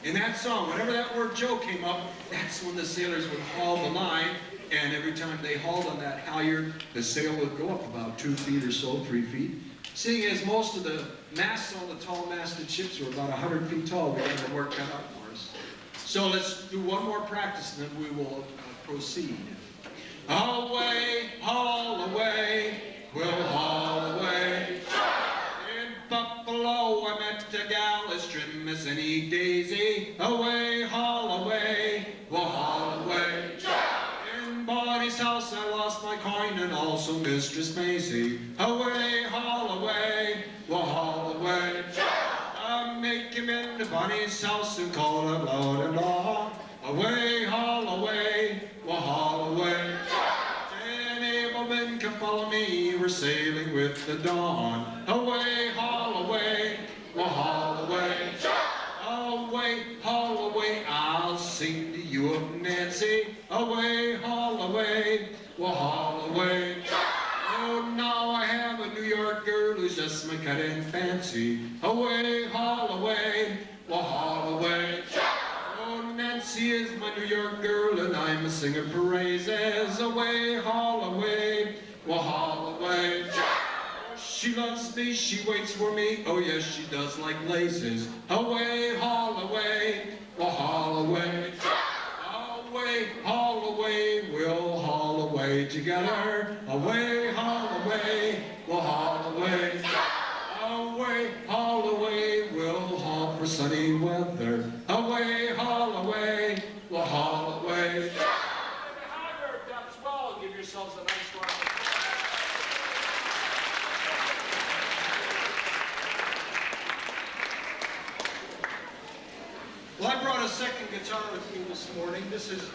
in that song, whenever that word Joe came up, that's when the sailors would haul the line, and every time they hauled on that halyard, the sail would go up about 2 feet or so, 3 feet. Seeing as most of the masts on the tall-masted ships were about 100 feet tall, we had the work cut out for us. So let's do one more practice, and then we will proceed. Away, haul away, we'll haul away. In Buffalo, I met a gal as trim as any daisy. Away, haul away, we'll haul away. In Bonnie's house, I lost my coin and also Mistress Maisie. Away, haul away, we'll haul away. I make him into Bonnie's house and call out loud and long. Away, haul away, we'll haul away. 10 able men can follow me, we're sailing with the dawn. Away, haul away, we'll haul away. Away, haul away, I'll sing to you of Nancy. Away, haul away, we'll haul away. Oh, now I have a New York girl who's just my cut and fancy. Away, haul away, we'll haul away. Oh, Nancy is my New York girl and I'm a singer praises. Away, haul away, we'll haul away. She loves me, she waits for me, oh yes she does like laces. Away, haul away, we'll haul away. Away, haul away, we'll haul away together. Away, haul away, we'll haul away. Away, haul away, we'll haul for sunny weather. Away, haul away, we'll haul away. Behind her depths well, give yourselves a nice round of applause. Well, I brought a second guitar with me this morning. This is,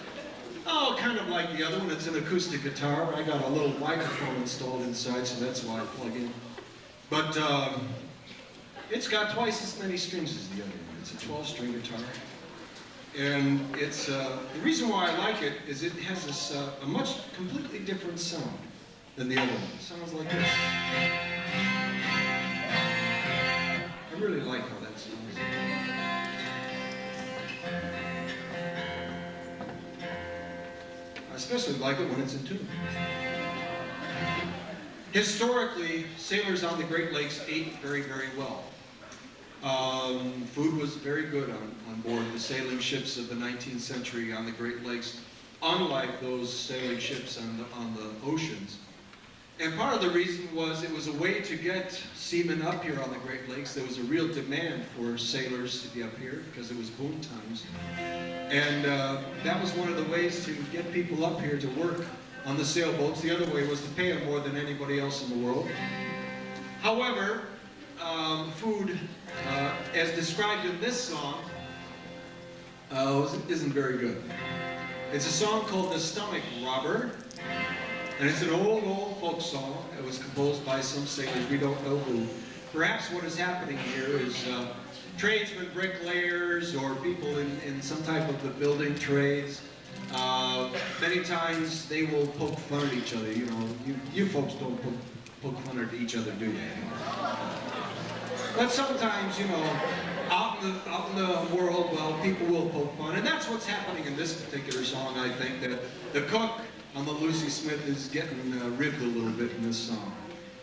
kind of like the other one. It's an acoustic guitar. I got a little microphone installed inside, so that's why I plug in. But it's got twice as many strings as the other one. It's a 12-string guitar. And it's, the reason why I like it is it has this, a much completely different sound than the other one. It sounds like this. I really like how that sounds. I especially like it when it's in tune. Historically, sailors on the Great Lakes ate very, very well. Food was very good on board the sailing ships of the 19th century on the Great Lakes, unlike those sailing ships on the oceans. And part of the reason was it was a way to get seamen up here on the Great Lakes. There was a real demand for sailors to be up here because it was boom times. And that was one of the ways to get people up here to work on the sailboats. The other way was to pay them more than anybody else in the world. However, food, as described in this song, isn't very good. It's a song called The Stomach Robber, and it's an old, old folk song. It was composed by some sailors, we don't know who. Perhaps what is happening here is tradesmen, bricklayers, or people in some type of the building trades. Many times they will poke fun at each other. You know, you folks don't poke fun at each other, do you? But sometimes, you know, out in the world, well, people will poke fun. And that's what's happening in this particular song, I think, that the cook on the Lucy Smith is getting ribbed a little bit in this song.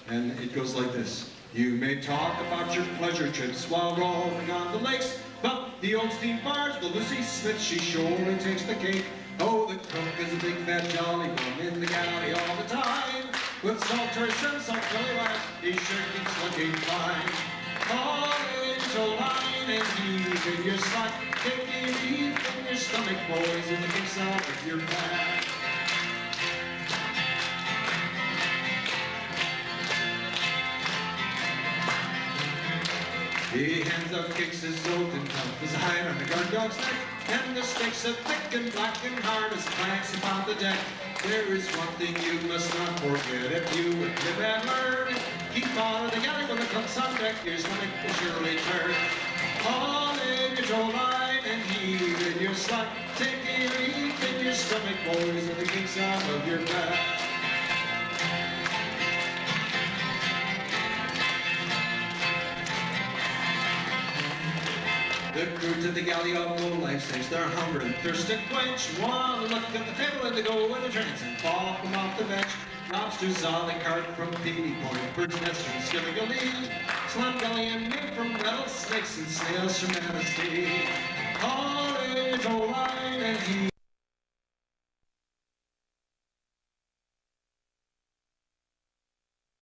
And it goes like this. You may talk about your pleasure trips while rolling on the lakes, but the old steam barge, the Lucy Smith, she surely takes the cake. Oh, the cook is a big fat jolly bum in the galley all the time. With salt shrimp, salt belly rice, he sure keeps looking fine. All into line and heave in your slot. Take a leap in your stomach, boys, and the kicks out of your back. He hands out kicks as old and tough as iron on the guard dog's neck, and the stakes are thick and black and hard as planks upon the deck. There is one thing you must not forget if you would live and learn. Keep out of the galley when it comes on deck, your stomach will surely turn. Haul in your tow line and heave in your slot. Take a leap in your stomach, boys, and the kinks out of your back. The crew to the galley all no life saves their hunger and thirst to quench. One look at the table and they go in a trance and fall from off the bench. Lobsters on the cart from Peavy Point, bird's nest from Skilligalee, slum gully and nymph from rattlesnakes and snails from Manistee. All in a line and he